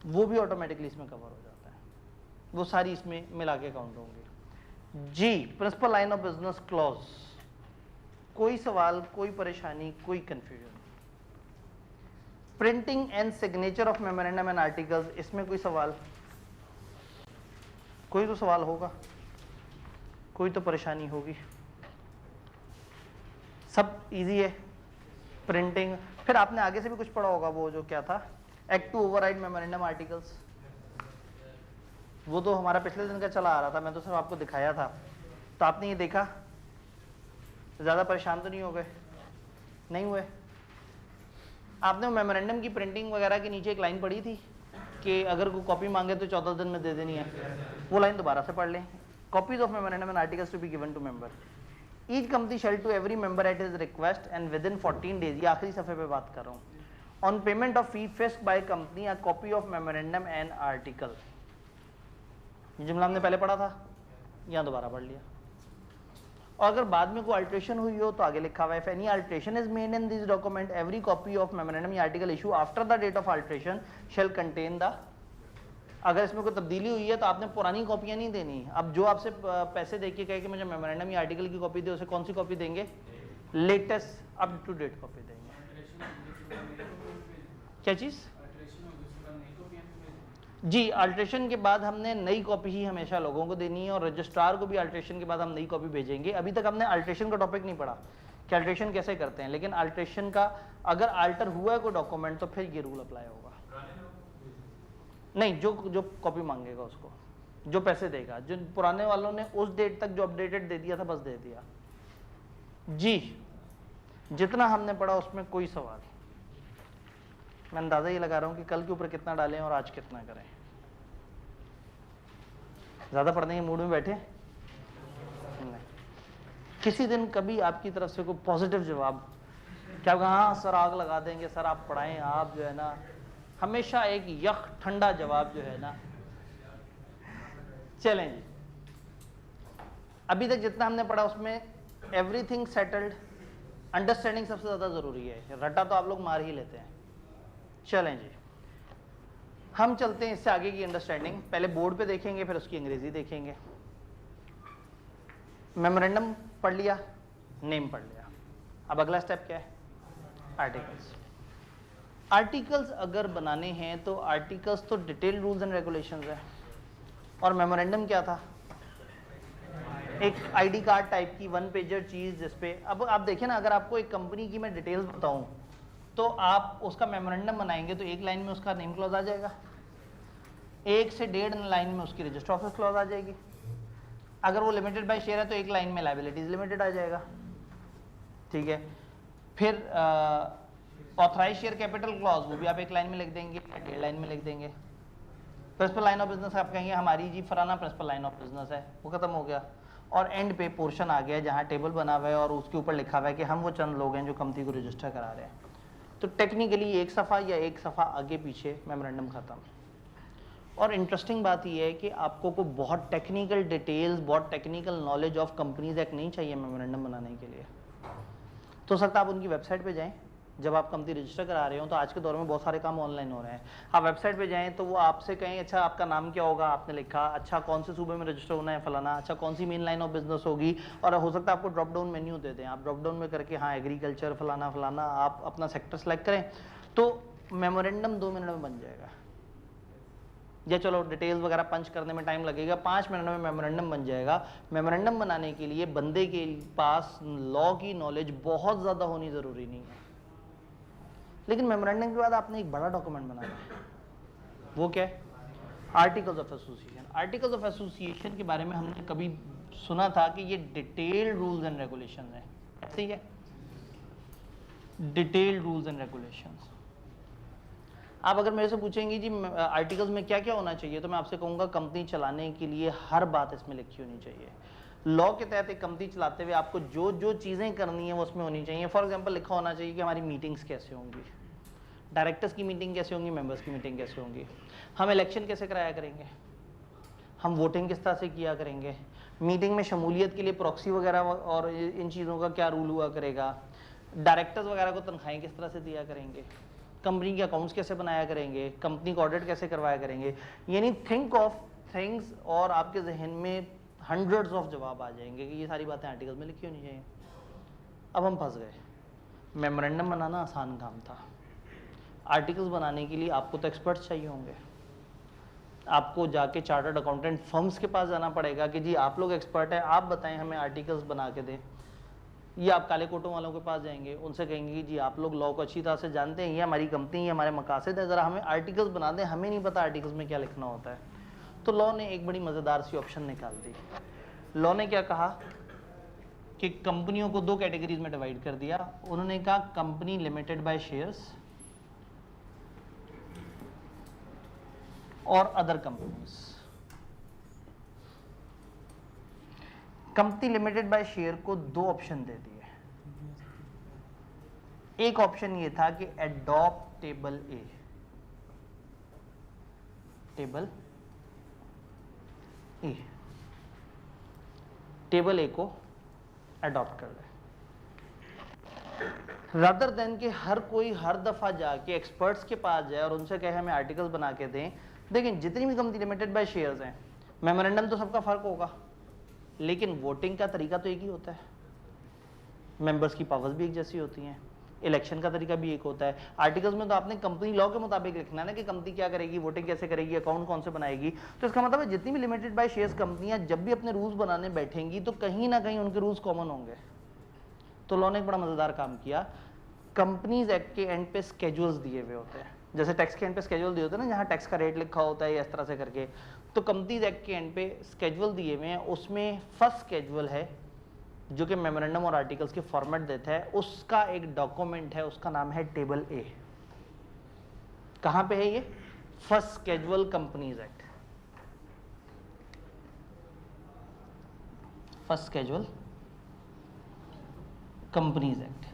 वो भी ऑटोमेटिकली इसमें कवर हो जाता है, वो सारी इसमें मिला के काउंट होंगे जी। Principal line of business clause, कोई सवाल, कोई परेशानी, कोई confusion. Printing and signature of memorandum and articles, इसमें कोई सवाल, कोई तो सवाल होगा, कोई तो परेशानी होगी, सब इजी है। प्रिंटिंग, फिर आपने आगे से भी कुछ पढ़ा होगा, वो जो क्या था, act to override memorandum articles, वो तो हमारा पिछले दिन का चला आ रहा था, मैं तो सिर्फ आपको दिखाया था। तो आपने ये देखा, ज्यादा परेशान तो नहीं हो गए, नहीं हुए। आपने मेमोरेंडम की प्रिंटिंग वगैरह के नीचे एक लाइन पढ़ी थी कि अगर कोई कॉपी मांगे तो 14 दिन में दे देनी है, वो लाइन दोबारा से पढ़ लें। Copies of memorandum and articles to be given to member, each company shall to every member at his request and within 14 days, ये आखिरी सफे पे बात कर रहा हूँ, on payment of fee fixed by company a copy of memorandum and article. ये जुमला हमने पहले पढ़ा था, यहाँ दोबारा पढ़ लिया। और अगर बाद में कोई अल्ट्रेशन हुई हो तो आगे लिखा हुआ है, if any alteration is made in this document every copy of memorandum या article issue after the date of alteration shall contain the, अगर इसमें कोई तब्दीली हुई है तो आपने पुरानी कॉपियां नहीं देनी। अब जो आपसे पैसे दे के कहे कि मुझे मेमोरेंडम या आर्टिकल की कॉपी दे, उसे कौन सी कॉपी देंगे, latest up to date copy देंगे। क्या चीज जी, अल्ट्रेशन के बाद हमने नई कॉपी ही हमेशा लोगों को देनी है और रजिस्ट्रार को भी अल्ट्रेशन के बाद हम नई कॉपी भेजेंगे। अभी तक हमने अल्ट्रेशन का टॉपिक नहीं पढ़ा कि अल्ट्रेशन कैसे करते हैं, लेकिन अल्ट्रेशन का अगर अल्टर हुआ है कोई डॉक्यूमेंट तो फिर ये रूल अप्लाई होगा। नहीं, जो कॉपी मांगेगा उसको, जो पैसे देगा, जो पुराने वालों ने उस डेट तक जो अपडेटेड दे दिया था बस दे दिया जी। जितना हमने पढ़ा उसमें कोई सवाल, मैं अंदाजा ये लगा रहा हूं कि कल के ऊपर कितना डालें और आज कितना करें। ज्यादा पढ़ने के मूड में बैठे नहीं। किसी दिन कभी आपकी तरफ से कोई पॉजिटिव जवाब, क्या हाँ सर आग लगा देंगे, सर आप पढ़ाएं, आप जो है ना, हमेशा एक यख ठंडा जवाब जो है ना। चलें जी, अभी तक जितना हमने पढ़ा उसमें एवरीथिंग सेटल्ड, अंडरस्टैंडिंग सबसे ज्यादा जरूरी है, रटा तो आप लोग मार ही लेते हैं। चलें जी, हम चलते हैं इससे आगे की अंडरस्टैंडिंग, पहले बोर्ड पे देखेंगे फिर उसकी अंग्रेजी देखेंगे। मेमोरेंडम पढ़ लिया, नेम पढ़ लिया, अब अगला स्टेप क्या है? आर्टिकल्स। आर्टिकल्स अगर बनाने हैं तो आर्टिकल्स तो डिटेल रूल्स एंड रेगुलेशंस है, और मेमोरेंडम क्या था? एक आईडी कार्ड टाइप की वन पेजर चीज जिसपे, अब आप देखें ना, अगर आपको एक कंपनी की मैं डिटेल्स बताऊं तो आप उसका मेमोरेंडम बनाएंगे तो एक लाइन में उसका नेम क्लॉज आ जाएगा, 1 से 1.5 लाइन में उसकी रजिस्टर ऑफिस क्लॉज आ जाएगी, अगर वो लिमिटेड बाय शेयर है तो एक लाइन में लायबिलिटीज लिमिटेड आ जाएगा, ठीक है। फिर ऑथराइज शेयर कैपिटल क्लॉज, वो भी आप एक लाइन में लिख देंगे, 1.5 लाइन में लिख देंगे। प्रिंसिपल लाइन ऑफ बिजनेस आप कहेंगे हमारी जी फलाना प्रिंसिपल लाइन ऑफ बिजनेस है, वो खत्म हो गया। और एंड पे पोर्शन आ गया जहाँ टेबल बना हुआ है और उसके ऊपर लिखा हुआ है कि हम वो चंद लोग हैं जो कंपनी को रजिस्टर करा रहे हैं। तो टेक्निकली एक सफ़ा या एक सफ़ा आगे पीछे मेमोरेंडम खत्म। और इंटरेस्टिंग बात यह है कि आपको को बहुत टेक्निकल डिटेल्स, बहुत technical knowledge of companies act नहीं चाहिए मेमोरेंडम बनाने के लिए। तो सकता आप उनकी वेबसाइट पे जाएं, जब आप कंपनी रजिस्टर करा रहे हो तो आज के दौर में बहुत सारे काम ऑनलाइन हो रहे हैं, आप वेबसाइट पे जाएं तो वो आपसे कहें अच्छा आपका नाम क्या होगा, आपने लिखा, अच्छा कौन से सूबे में रजिस्टर होना है फलाना, अच्छा कौन सी मेन लाइन ऑफ बिजनेस होगी, और हो सकता है आपको ड्रॉप डाउन मेन्यू दे दें, आप ड्रॉप डाउन में करके हाँ एग्रीकल्चर फलाना फलाना आप अपना सेक्टर सेलेक्ट करें तो मेमोरेंडम 2 मिनट में बन जाएगा। या चलो डिटेल्स वगैरह पंच करने में टाइम लगेगा, 5 मिनट में मेमोरेंडम बन जाएगा। मेमोरेंडम बनाने के लिए बंदे के पास लॉ की नॉलेज बहुत ज़्यादा होनी ज़रूरी नहीं है, लेकिन मेमोरेंडम के बाद आपने एक बड़ा डॉक्यूमेंट बनाना है, वो क्या है? Articles of association. Articles of association के बारे में हमने कभी सुना था कि ये डिटेल्ड रूल्स एंड रेगुलेशन है, ऐसे ही है, डिटेल्ड रूल्स एंड रेगुलेशंस। आप अगर मेरे से पूछेंगे जी आर्टिकल्स में क्या क्या होना चाहिए, तो मैं आपसे कहूँगा कंपनी चलाने के लिए हर बात इसमें लिखी होनी चाहिए। लॉ के तहत एक कंपनी चलाते हुए आपको जो जो चीज़ें करनी है वो उसमें होनी चाहिए। फॉर एग्जांपल लिखा होना चाहिए कि हमारी मीटिंग्स कैसे होंगी, डायरेक्टर्स की मीटिंग कैसे होंगी, मेंबर्स की मीटिंग कैसे होंगी, हम इलेक्शन कैसे कराया करेंगे, हम वोटिंग किस तरह से किया करेंगे, मीटिंग में शमूलियत के लिए प्रॉक्सी वगैरह और इन चीज़ों का क्या रूल हुआ करेगा, डायरेक्टर्स वगैरह को तनख्वाहें किस तरह से दिया करेंगे, कंपनी के अकाउंट्स कैसे बनाया करेंगे, कंपनी को ऑडिट कैसे करवाया करेंगे। यानी थिंक ऑफ थिंग्स, और आपके जहन में हंड्रेड्स ऑफ जवाब आ जाएंगे कि ये सारी बातें आर्टिकल्स में लिखी होनी चाहिए। अब हम फंस गए। मेमोरेंडम बनाना आसान काम था, आर्टिकल्स बनाने के लिए आपको तो एक्सपर्ट्स चाहिए होंगे, आपको जाके चार्टर्ड अकाउंटेंट फर्म्स के पास जाना पड़ेगा कि जी आप लोग एक्सपर्ट हैं, आप बताएं हमें आर्टिकल्स बना के दें। ये आप काले कोटों वालों के पास जाएंगे, उनसे कहेंगे कि जी आप लोग लॉ को अच्छी तरह से जानते हैं, ये हमारी कंपनी, ये हमारे मकासद है, ज़रा हमें आर्टिकल्स बना दें, हमें नहीं पता आर्टिकल्स में क्या लिखना होता है। तो लॉ ने एक बड़ी मज़ेदार सी ऑप्शन निकाल दी। लॉ ने क्या कहा कि कंपनियों को 2 कैटेगरीज में डिवाइड कर दिया। उन्होंने कहा कंपनी लिमिटेड बाय शेयर्स और other companies. Company limited by share को 2 ऑप्शन दे दिए। एक ऑप्शन ये था कि adopt table A, table A, table ए को अडॉप्ट कर ले, रादर देन कि हर कोई हर दफा जाके एक्सपर्ट्स के पास जाए और उनसे कहे हमें आर्टिकल्स बना के दें। देखिए जितनी भी कंपनी लिमिटेड बाय शेयर्स हैं, मेमोरेंडम तो सबका फर्क होगा, लेकिन वोटिंग का तरीका तो एक ही होता है, मेंबर्स की पावर्स भी एक जैसी होती हैं, इलेक्शन का तरीका भी एक होता है। आर्टिकल्स में तो आपने कंपनी लॉ के मुताबिक लिखना है ना कि कंपनी क्या करेगी, वोटिंग कैसे करेगी, अकाउंट कौन से बनाएगी। तो इसका मतलब है जितनी भी लिमिटेड बाय शेयर्स कंपनियां जब भी अपने रूल्स बनाने बैठेंगी तो कहीं ना कहीं उनके रूल्स कॉमन होंगे। तो लॉ ने एक बड़ा मजेदार काम किया, कंपनीज एक्ट के एंड पे स्केड्यूल्स दिए हुए होते हैं, जैसे टैक्स के एंड पे स्केड्यूल दिए होते हैं ना, जहाँ टैक्स का रेट लिखा होता है या इस तरह से करके। तो कंपनीज एक्ट के एंड पे स्केड्यूल दिए हुए हैं, उसमें फर्स्ट स्केड्यूल है जो कि मेमोरेंडम और आर्टिकल्स के फॉर्मेट देता है, उसका एक डॉक्यूमेंट है, उसका नाम है टेबल ए। कहां पे है ये? First schedule companies act, first schedule companies act,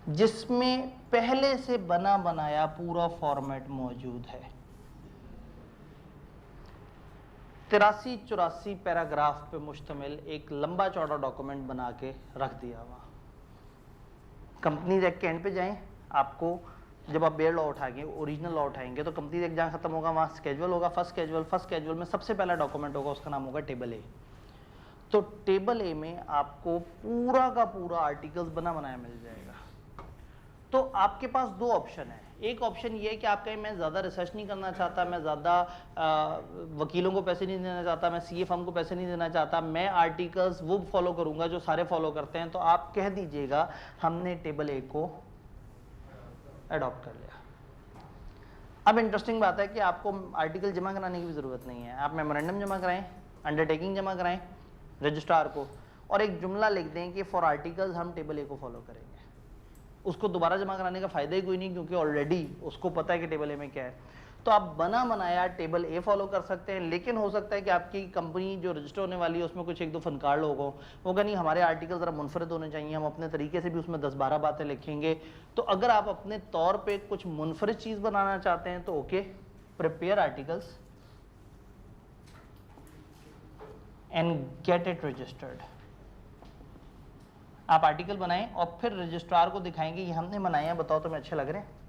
जिसमें पहले से बना बनाया पूरा फॉर्मेट मौजूद है। 83-84 पैराग्राफ पे मुश्तमिल एक लंबा चौड़ा डॉक्यूमेंट बना के रख दिया हुआ। कंपनीज एक्ट के एंड पे जाएं, आपको जब आप बेयर लॉ उठाएंगे, ओरिजिनल लॉ उठाएंगे, तो कंपनी एक जहाँ खत्म होगा वहाँ स्केजुअल होगा, फर्स्ट स्केजुअल में सबसे पहला डॉक्यूमेंट होगा, उसका नाम होगा टेबल ए। तो टेबल ए में आपको पूरा का पूरा आर्टिकल्स बना बनाया मिल जाएगा। तो आपके पास दो ऑप्शन है, एक ऑप्शन ये है कि आप कहें मैं ज़्यादा रिसर्च नहीं करना चाहता, मैं ज़्यादा वकीलों को पैसे नहीं देना चाहता, मैं सीए फर्म को पैसे नहीं देना चाहता, मैं आर्टिकल्स वो फॉलो करूंगा जो सारे फॉलो करते हैं, तो आप कह दीजिएगा हमने टेबल ए को अडॉप्ट कर लिया। अब इंटरेस्टिंग बात है कि आपको आर्टिकल जमा कराने की भी ज़रूरत नहीं है, आप मेमोरेंडम जमा कराएं, अंडरटेकिंग जमा कराएं रजिस्ट्रार को, और एक जुमला लिख दें कि फॉर आर्टिकल्स हम टेबल ए को फॉलो करेंगे। उसको दोबारा जमा कराने का फायदा ही कोई नहीं, क्योंकि ऑलरेडी उसको पता है कि टेबल ए में क्या है। तो आप बना बनाया टेबल ए फॉलो कर सकते हैं, लेकिन हो सकता है कि आपकी कंपनी जो रजिस्टर होने वाली है उसमें कुछ एक दो फनकार लोग हों, वो कहें नहीं हमारे आर्टिकल ज़रा मुनफरद होने चाहिए, हम अपने तरीके से भी उसमें 10-12 बातें लिखेंगे। तो अगर आप अपने तौर पे कुछ मुनफरद चीज़ बनाना चाहते हैं तो okay, prepare articles and get it registered. आप आर्टिकल बनाएं और फिर रजिस्ट्रार को दिखाएंगे ये हमने बनाए हैं, बताओ तुम्हें अच्छे लग रहे हैं।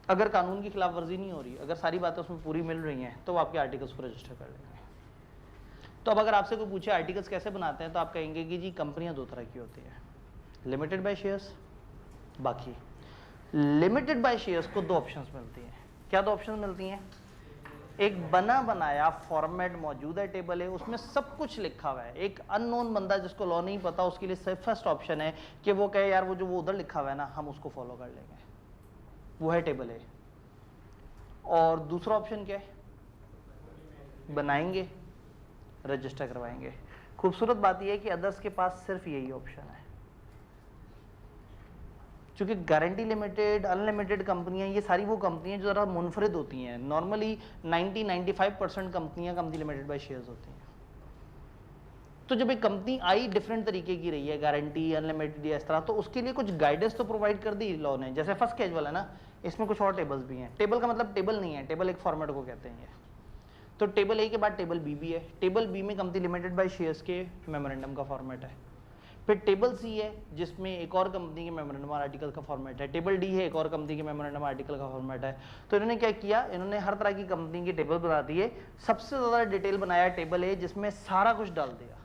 अगर कानून की खिलाफ वर्जी नहीं हो रही, अगर सारी बातें उसमें पूरी मिल रही हैं, तो वो आपके आर्टिकल्स को रजिस्टर कर लेंगे। तो अब अगर आपसे कोई पूछे आर्टिकल्स कैसे बनाते हैं, तो आप कहेंगे कि जी कंपनियां दो तरह की होती हैं, लिमिटेड बाय शेयर्स, बाकी। लिमिटेड बाय शेयर्स को दो ऑप्शंस मिलती हैं। क्या दो ऑप्शन मिलती हैं? एक बना बनाया फॉर्मेट मौजूद है टेबल है, उसमें सब कुछ लिखा हुआ है। एक अननोन बंदा जिसको लॉ नहीं पता, उसके लिए फर्स्ट ऑप्शन है कि वो कहे यार वो उधर लिखा हुआ है ना, हम उसको फॉलो कर लेंगे, वो है टेबल है। और दूसरा ऑप्शन क्या है? बनाएंगे, रजिस्टर करवाएंगे। खूबसूरत बात यह है कि अदर्स के पास सिर्फ यही ऑप्शन है, क्योंकि गारंटी लिमिटेड, अनलिमिटेड कंपनियां, ये सारी वो कंपनियां जो ज़रा मुनफरिद होती हैं। नॉर्मली 90-95% कंपनियां कंपनी लिमिटेड बाय शेयर्स होती हैं। तो जब एक कंपनी आई डिफरेंट तरीके की रही है, गारंटी, अनलिमिटेड या इस तरह, तो उसके लिए कुछ गाइडेंस तो प्रोवाइड कर दी लॉ ने। जैसे फर्स्ट कैजुअल है ना, इसमें कुछ और टेबल्स भी हैं। टेबल का मतलब टेबल नहीं है, टेबल एक फॉर्मेट को कहते हैं ये। तो टेबल ए के बाद टेबल बी भी है। टेबल बी में कंपनी लिमिटेड बाय शेयर्स के मेमोरेंडम का फॉर्मेट है। फिर टेबल सी है जिसमें एक और कंपनी के मेमोरेंडम आर्टिकल का फॉर्मेट है। टेबल डी है, एक और कंपनी के मेमोरेंडम आर्टिकल का फॉर्मेट है। तो इन्होंने क्या किया, इन्होंने हर तरह की कंपनी के टेबल बना दिए। सबसे ज़्यादा डिटेल बनाया टेबल ए, जिसमें सारा कुछ डाल दिया।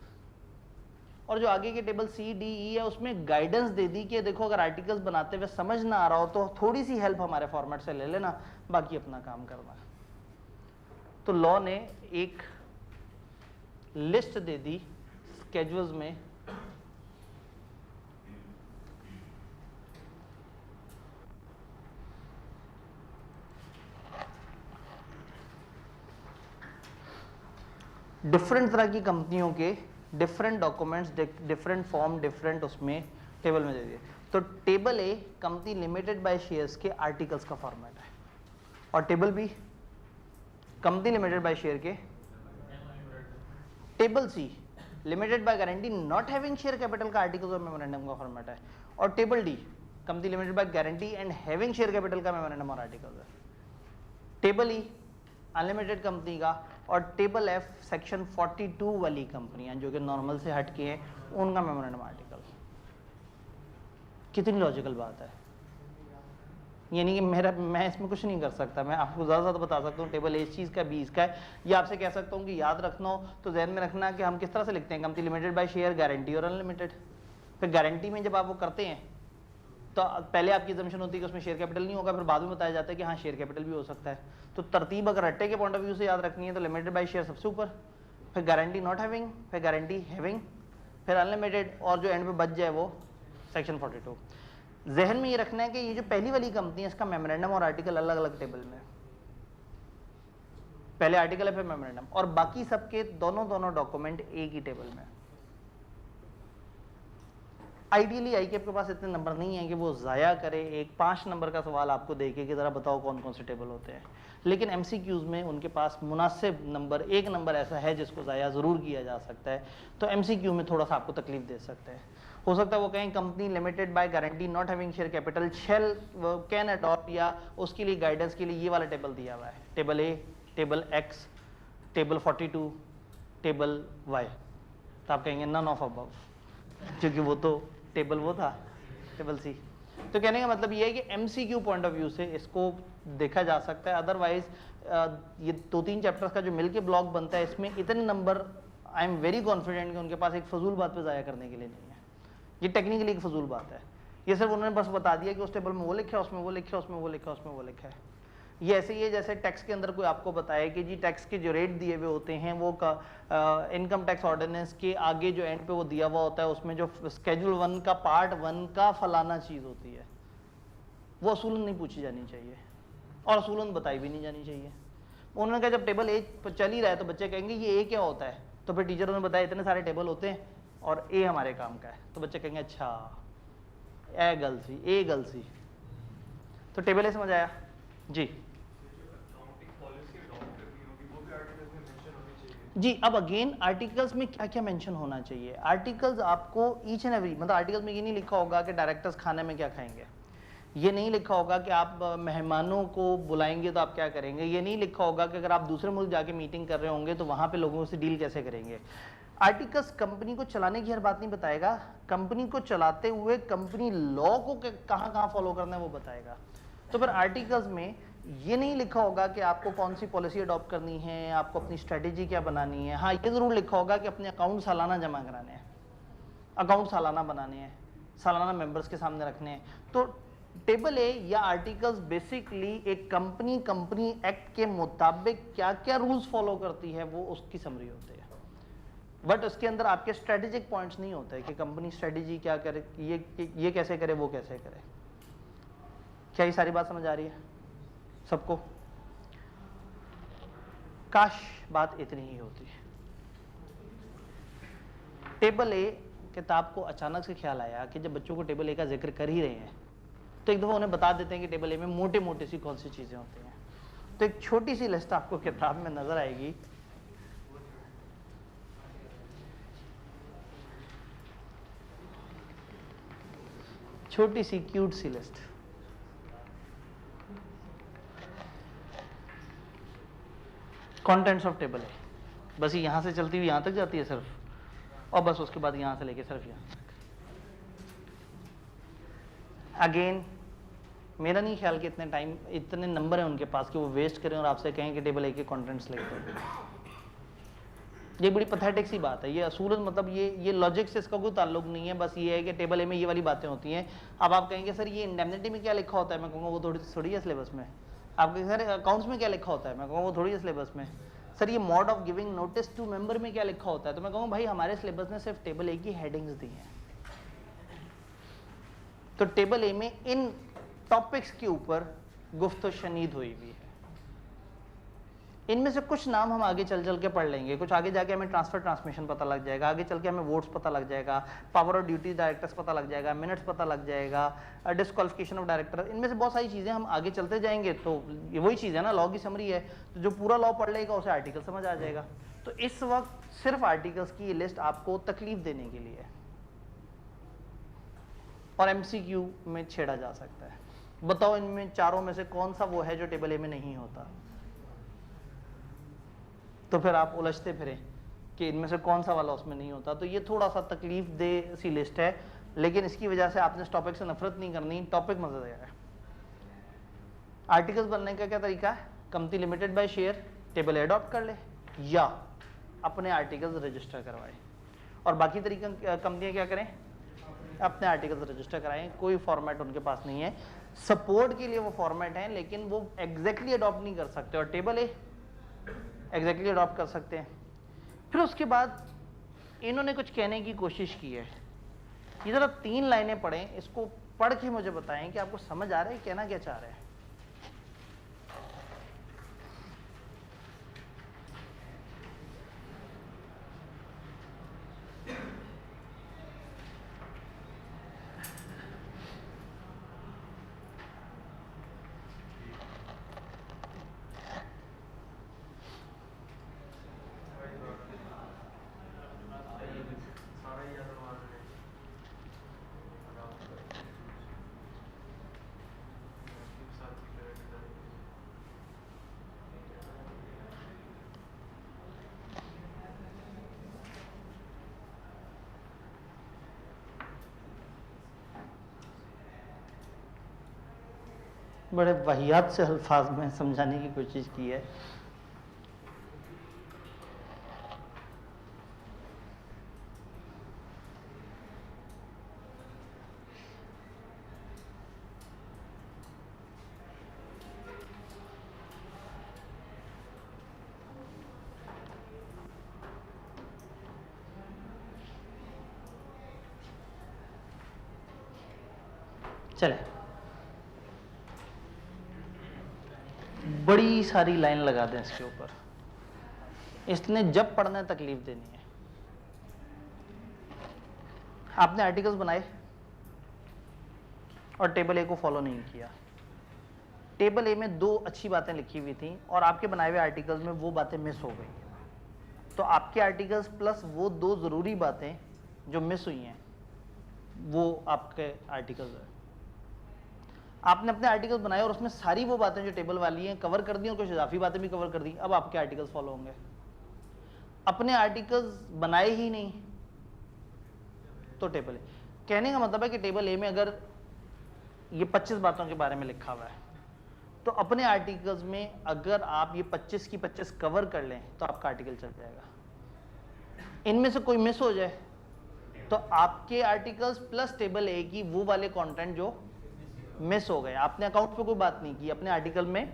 और जो आगे के टेबल सी डी ई है उसमें गाइडेंस दे दी कि देखो अगर आर्टिकल्स बनाते हुए समझ ना आ रहा हो तो थोड़ी सी हेल्प हमारे फॉर्मेट से ले लेना, बाकी अपना काम करना। तो लॉ ने एक लिस्ट दे दी स्केड्यूल्स में, डिफरेंट तरह की कंपनियों के different documents, different form, different उसमें टेबल में दे दिए। तो table A company limited by shares के आर्टिकल्स का फॉर्मेट है, और table B company limited by share के। Table C limited by guarantee not having share capital का आर्टिकल्स और मेमोरेंडम का फॉर्मेट है। और table D company limited by guarantee and having share capital का मेमोरेंडम और आर्टिकल्स है। टेबल ई unlimited company का, और टेबल एफ सेक्शन 42 वाली कंपनियां जो कि नॉर्मल से हट के हैं, उनका मेमोरेंडम आर्टिकल। कितनी लॉजिकल बात है, यानी कि मैं इसमें कुछ नहीं कर सकता, मैं आपको ज़्यादा ज़्यादा बता सकता हूँ टेबल ए इस चीज़ का, बी इसका है। या आपसे कह सकता हूँ कि याद रखना हो तो जहन में रखना कि हम किस तरह से लिखते हैं, company limited by share, guarantee और अनलिमिटेड। फिर गारंटी में जब आप वो करते हैं तो पहले आपकी assumption होती है कि उसमें शेयर कैपिटल नहीं होगा, फिर बाद में बताया जाता है कि हाँ शेयर कैपिटल भी हो सकता है। तो तरतीब अगर रट्टे के पॉइंट ऑफ व्यू से याद रखनी है तो लिमिटेड बाय शेयर सबसे ऊपर, फिर गारंटी नॉट हैविंग, फिर गारंटी हैविंग, फिर अनलिमिटेड, और जो एंड पे बच जाए वो सेक्शन 42। जहन में ये रखना है कि ये जो पहली वाली कंपनी है इसका मेमोरेंडम और आर्टिकल अलग अलग टेबल में, पहले आर्टिकल है फिर मेमोरेंडम, और बाकी सबके दोनों डॉक्यूमेंट एक ही टेबल में। आइडियली आईकेप के पास इतने नंबर नहीं है कि वो ज़ाया करे एक 5 नंबर का सवाल आपको देके कि ज़रा बताओ कौन कौन से टेबल होते हैं, लेकिन एमसीक्यूज़ में उनके पास मुनासिब नंबर, एक नंबर ऐसा है जिसको ज़ाया ज़रूर किया जा सकता है। तो एमसीक्यू में थोड़ा सा आपको तकलीफ दे सकते हैं। हो सकता है वो कहें company limited by guarantee not having share capital shall can adopt, या उसके लिए गाइडेंस के लिए ये वाला टेबल दिया हुआ है, table A, table X, table 42, table Y. तो आप कहेंगे नन ऑफ अबव, क्योंकि वो तो टेबल वो था टेबल सी। तो कहने का मतलब ये है कि एमसीक्यू पॉइंट ऑफ व्यू से इसको देखा जा सकता है। अदरवाइज ये 2-3 चैप्टर्स का जो मिलके ब्लॉक बनता है, इसमें इतने number I am very confident कि उनके पास एक फजूल बात पे ज़ाया करने के लिए नहीं है। ये टेक्निकली एक फजूल बात है। ये सिर्फ उन्होंने बस बता दिया कि उस टेबल में वो लिखा है, उसमें वो लिखा है, उसमें वो लिखा है, उसमें वो लिखा है। ये ऐसे ही है जैसे टैक्स के अंदर कोई आपको बताए कि जी टैक्स के जो रेट दिए हुए होते हैं वो इनकम टैक्स ऑर्डिनेंस के आगे जो एंड पे वो दिया हुआ होता है, उसमें जो स्केड्यूल 1 का पार्ट 1 का फलाना चीज़ होती है, वो असूलन नहीं पूछी जानी चाहिए और असूलन बताई भी नहीं जानी चाहिए। उन्होंने कहा जब टेबल ए चल ही रहा है तो बच्चे कहेंगे ये ए क्या होता है, तो फिर टीचर ने बताया इतने सारे टेबल होते हैं और ए हमारे काम का है, तो बच्चे कहेंगे अच्छा ए गल सी। तो टेबल ए समझ आया जी। जी अब अगेन आर्टिकल्स में क्या क्या मेंशन होना चाहिए। आर्टिकल्स आपको ईच एंड एवरी, मतलब आर्टिकल्स में ये नहीं लिखा होगा कि डायरेक्टर्स खाने में क्या खाएंगे, ये नहीं लिखा होगा कि आप मेहमानों को बुलाएंगे तो आप क्या करेंगे, ये नहीं लिखा होगा कि अगर आप दूसरे मुल्क जाके मीटिंग कर रहे होंगे तो वहाँ पे लोगों से डील कैसे करेंगे। आर्टिकल्स कंपनी को चलाने की हर बात नहीं बताएगा, कंपनी को चलाते हुए कंपनी लॉ को कहाँ कहाँ फॉलो करना है वो बताएगा। तो फिर आर्टिकल्स में ये नहीं लिखा होगा कि आपको कौन सी पॉलिसी अडॉप्ट करनी है, आपको अपनी स्ट्रेटेजी क्या बनानी है। हाँ ये ज़रूर लिखा होगा कि अपने अकाउंट सालाना जमा कराने हैं, अकाउंट सालाना बनाने हैं, सालाना मेंबर्स के सामने रखने हैं। तो टेबल ए या आर्टिकल्स बेसिकली एक कंपनी एक्ट के मुताबिक क्या क्या रूल्स फॉलो करती है वो उसकी समरी होती है। बट उसके अंदर आपके स्ट्रेटेजिक पॉइंट्स नहीं होते हैं कि कंपनी स्ट्रेटेजी क्या करे, ये कैसे करे, वो कैसे करे। क्या ये सारी बात समझ आ रही है सबको? काश बात इतनी ही होती है। टेबल ए किताब को अचानक से ख्याल आया कि जब बच्चों को टेबल ए का जिक्र कर ही रहे हैं तो एक दफ़ा उन्हें बता देते हैं कि टेबल ए में मोटे मोटे सी कौन सी चीज़ें होती हैं। तो एक छोटी सी लिस्ट आपको किताब में नजर आएगी। छोटी सी क्यूट सी लिस्ट। कंटेंट्स ऑफ टेबल है, बस ये यहां से चलती हुई यहां तक जाती है सिर्फ, और बस उसके बाद यहां से लेके सिर्फ यहां तक। अगेन मेरा नहीं ख्याल कि इतने नंबर हैं उनके पास कि वो वेस्ट करें और आपसे कहें कि टेबल ए के कंटेंट्स लिख दो। ये बड़ी पैथेटिक सी बात है। ये असूलन मतलब ये लॉजिक से इसका कोई ताल्लुक नहीं है, बस ये है कि टेबल ए में ये वाली बातें होती हैं। अब आप कहेंगे सर ये इंडेमनिटी में क्या लिखा होता है, मैं कहूँगा वो थोड़ी है सिलेबस में। आप कहेंगे सर अकाउंट्स में क्या लिखा होता है, मैं कहूँगा वो थोड़ी है सिलेबस में। सर ये mode of giving notice to member में क्या लिखा होता है, तो मैं कहूँगा भाई हमारे सिलेबस ने सिर्फ टेबल ए की हेडिंग्स दी हैं। तो टेबल ए में इन टॉपिक्स के ऊपर गुफ्तो शनीद हुई हुई है। इनमें से कुछ नाम हम आगे चल के पढ़ लेंगे, कुछ आगे जाके हमें ट्रांसफर ट्रांसमिशन पता लग जाएगा, आगे चल के हमें वोट्स पता लग जाएगा, पावर और ड्यूटी डायरेक्टर्स पता लग जाएगा, मिनट्स पता लग जाएगा, डिस्क्वालिफिकेशन ऑफ डायरेक्टर, इनमें से बहुत सारी चीज़ें हम आगे चलते जाएंगे। तो ये वही चीज़ है ना, लॉ की समरी है, तो जो पूरा लॉ पढ़ लेगा उसे आर्टिकल समझ आ जाएगा। तो इस वक्त सिर्फ आर्टिकल्स की ये लिस्ट आपको तकलीफ देने के लिए और MCQ में छेड़ा जा सकता है। बताओ इनमें चारों में से कौन सा वो है जो टेबल ए में नहीं होता, तो फिर आप उलझते फिरें कि इनमें से कौन सा वाला उसमें नहीं होता। तो ये थोड़ा सा तकलीफ दे सी लिस्ट है, लेकिन इसकी वजह से आपने इस टॉपिक से नफरत नहीं करनी, टॉपिक मजेदार है। आर्टिकल्स बनने का क्या तरीका है, company limited by share table adopt कर ले या अपने आर्टिकल्स रजिस्टर करवाए, और बाकी तरीका कंपनियां क्या करें, अपने आर्टिकल्स रजिस्टर कराएं। कोई फॉर्मेट उनके पास नहीं है, सपोर्ट के लिए वो फॉर्मेट है लेकिन वो एग्जैक्टली अडॉप्ट नहीं कर सकते, और टेबल ए एग्जैक्टली अडॉप्ट कर सकते हैं। फिर उसके बाद इन्होंने कुछ कहने की कोशिश की है। ये जरा 3 लाइनें पढ़ें, इसको पढ़ के मुझे बताएं कि आपको समझ आ रहा है कहना क्या चाह रहे हैं। बड़े वाहियात से अल्फाज में समझाने की कोशिश की है। चले, बड़ी सारी लाइन लगा दें इसके ऊपर। इसने जब पढ़ना है तकलीफ देनी है। आपने आर्टिकल्स बनाए और टेबल ए को फॉलो नहीं किया। टेबल ए में 2 अच्छी बातें लिखी हुई थी और आपके बनाए हुए आर्टिकल्स में वो बातें मिस हो गई। तो आपके आर्टिकल्स प्लस वो 2 जरूरी बातें जो मिस हुई हैं वो आपके आर्टिकल्स है। आपने अपने आर्टिकल्स बनाए और उसमें सारी वो बातें जो टेबल वाली हैं कवर कर दी और कुछ इजाफी बातें भी कवर कर दी। अब आपके आर्टिकल्स फॉलो होंगे। अपने आर्टिकल्स बनाए ही नहीं तो टेबल ए। कहने का मतलब है कि टेबल ए में अगर ये 25 बातों के बारे में लिखा हुआ है तो अपने आर्टिकल्स में अगर आप ये 25 की 25 कवर कर लें तो आपका आर्टिकल चल जाएगा। इनमें से कोई मिस हो जाए तो आपके आर्टिकल्स प्लस टेबल ए की वो वाले कंटेंट जो मिस हो गए। आपने अकाउंट पे कोई बात नहीं की, अपने आर्टिकल में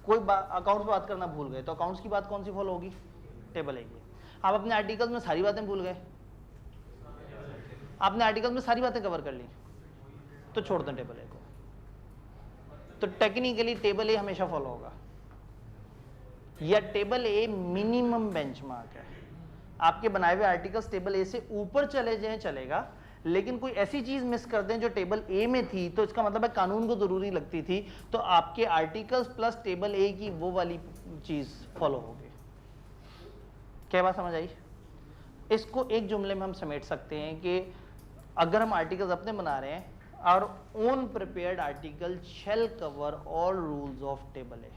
कोई अकाउंट्स पे बात करना भूल गए तो अकाउंट्स की बात कौन सी फॉलो होगी? टेबल ए की। आप अपने आर्टिकल्स में सारी बातें भूल गए, आपने आर्टिकल में सारी बातें कवर कर ली तो छोड़ दें टेबल ए को। तो टेक्निकली टेबल ए हमेशा फॉलो होगा या टेबल ए मिनिमम बेंचमार्क है। आपके बनाए हुए आर्टिकल्स टेबल ए से ऊपर चले जाएं चलेगा, लेकिन कोई ऐसी चीज मिस कर दें जो टेबल ए में थी तो इसका मतलब है कानून को जरूरी लगती थी तो आपके आर्टिकल्स प्लस टेबल ए की वो वाली चीज फॉलो होगी। क्या बात समझ आई? इसको एक जुमले में हम समेट सकते हैं कि अगर हम आर्टिकल्स अपने बना रहे हैं और own prepared article shall cover all rules of table A.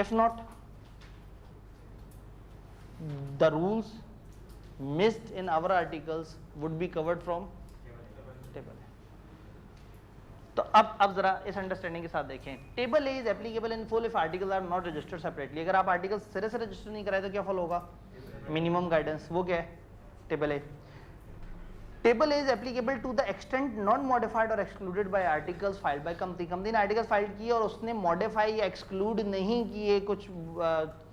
If not the rules missed in our articles would be covered from table A। तो अब जरा इस अंडरस्टैंडिंग के साथ देखें। Table A is applicable in full if articles are not registered separately. अगर आप article सिरे से रजिस्टर नहीं कराए तो क्या फॉलो होगा? Minimum guidance. वो क्या है? Table A. Table A is applicable to the extent not modified और excluded by articles filed by company. Company ने आर्टिकल फाइल किए और उसने मॉडिफाई या एक्सक्लूड नहीं किए कुछ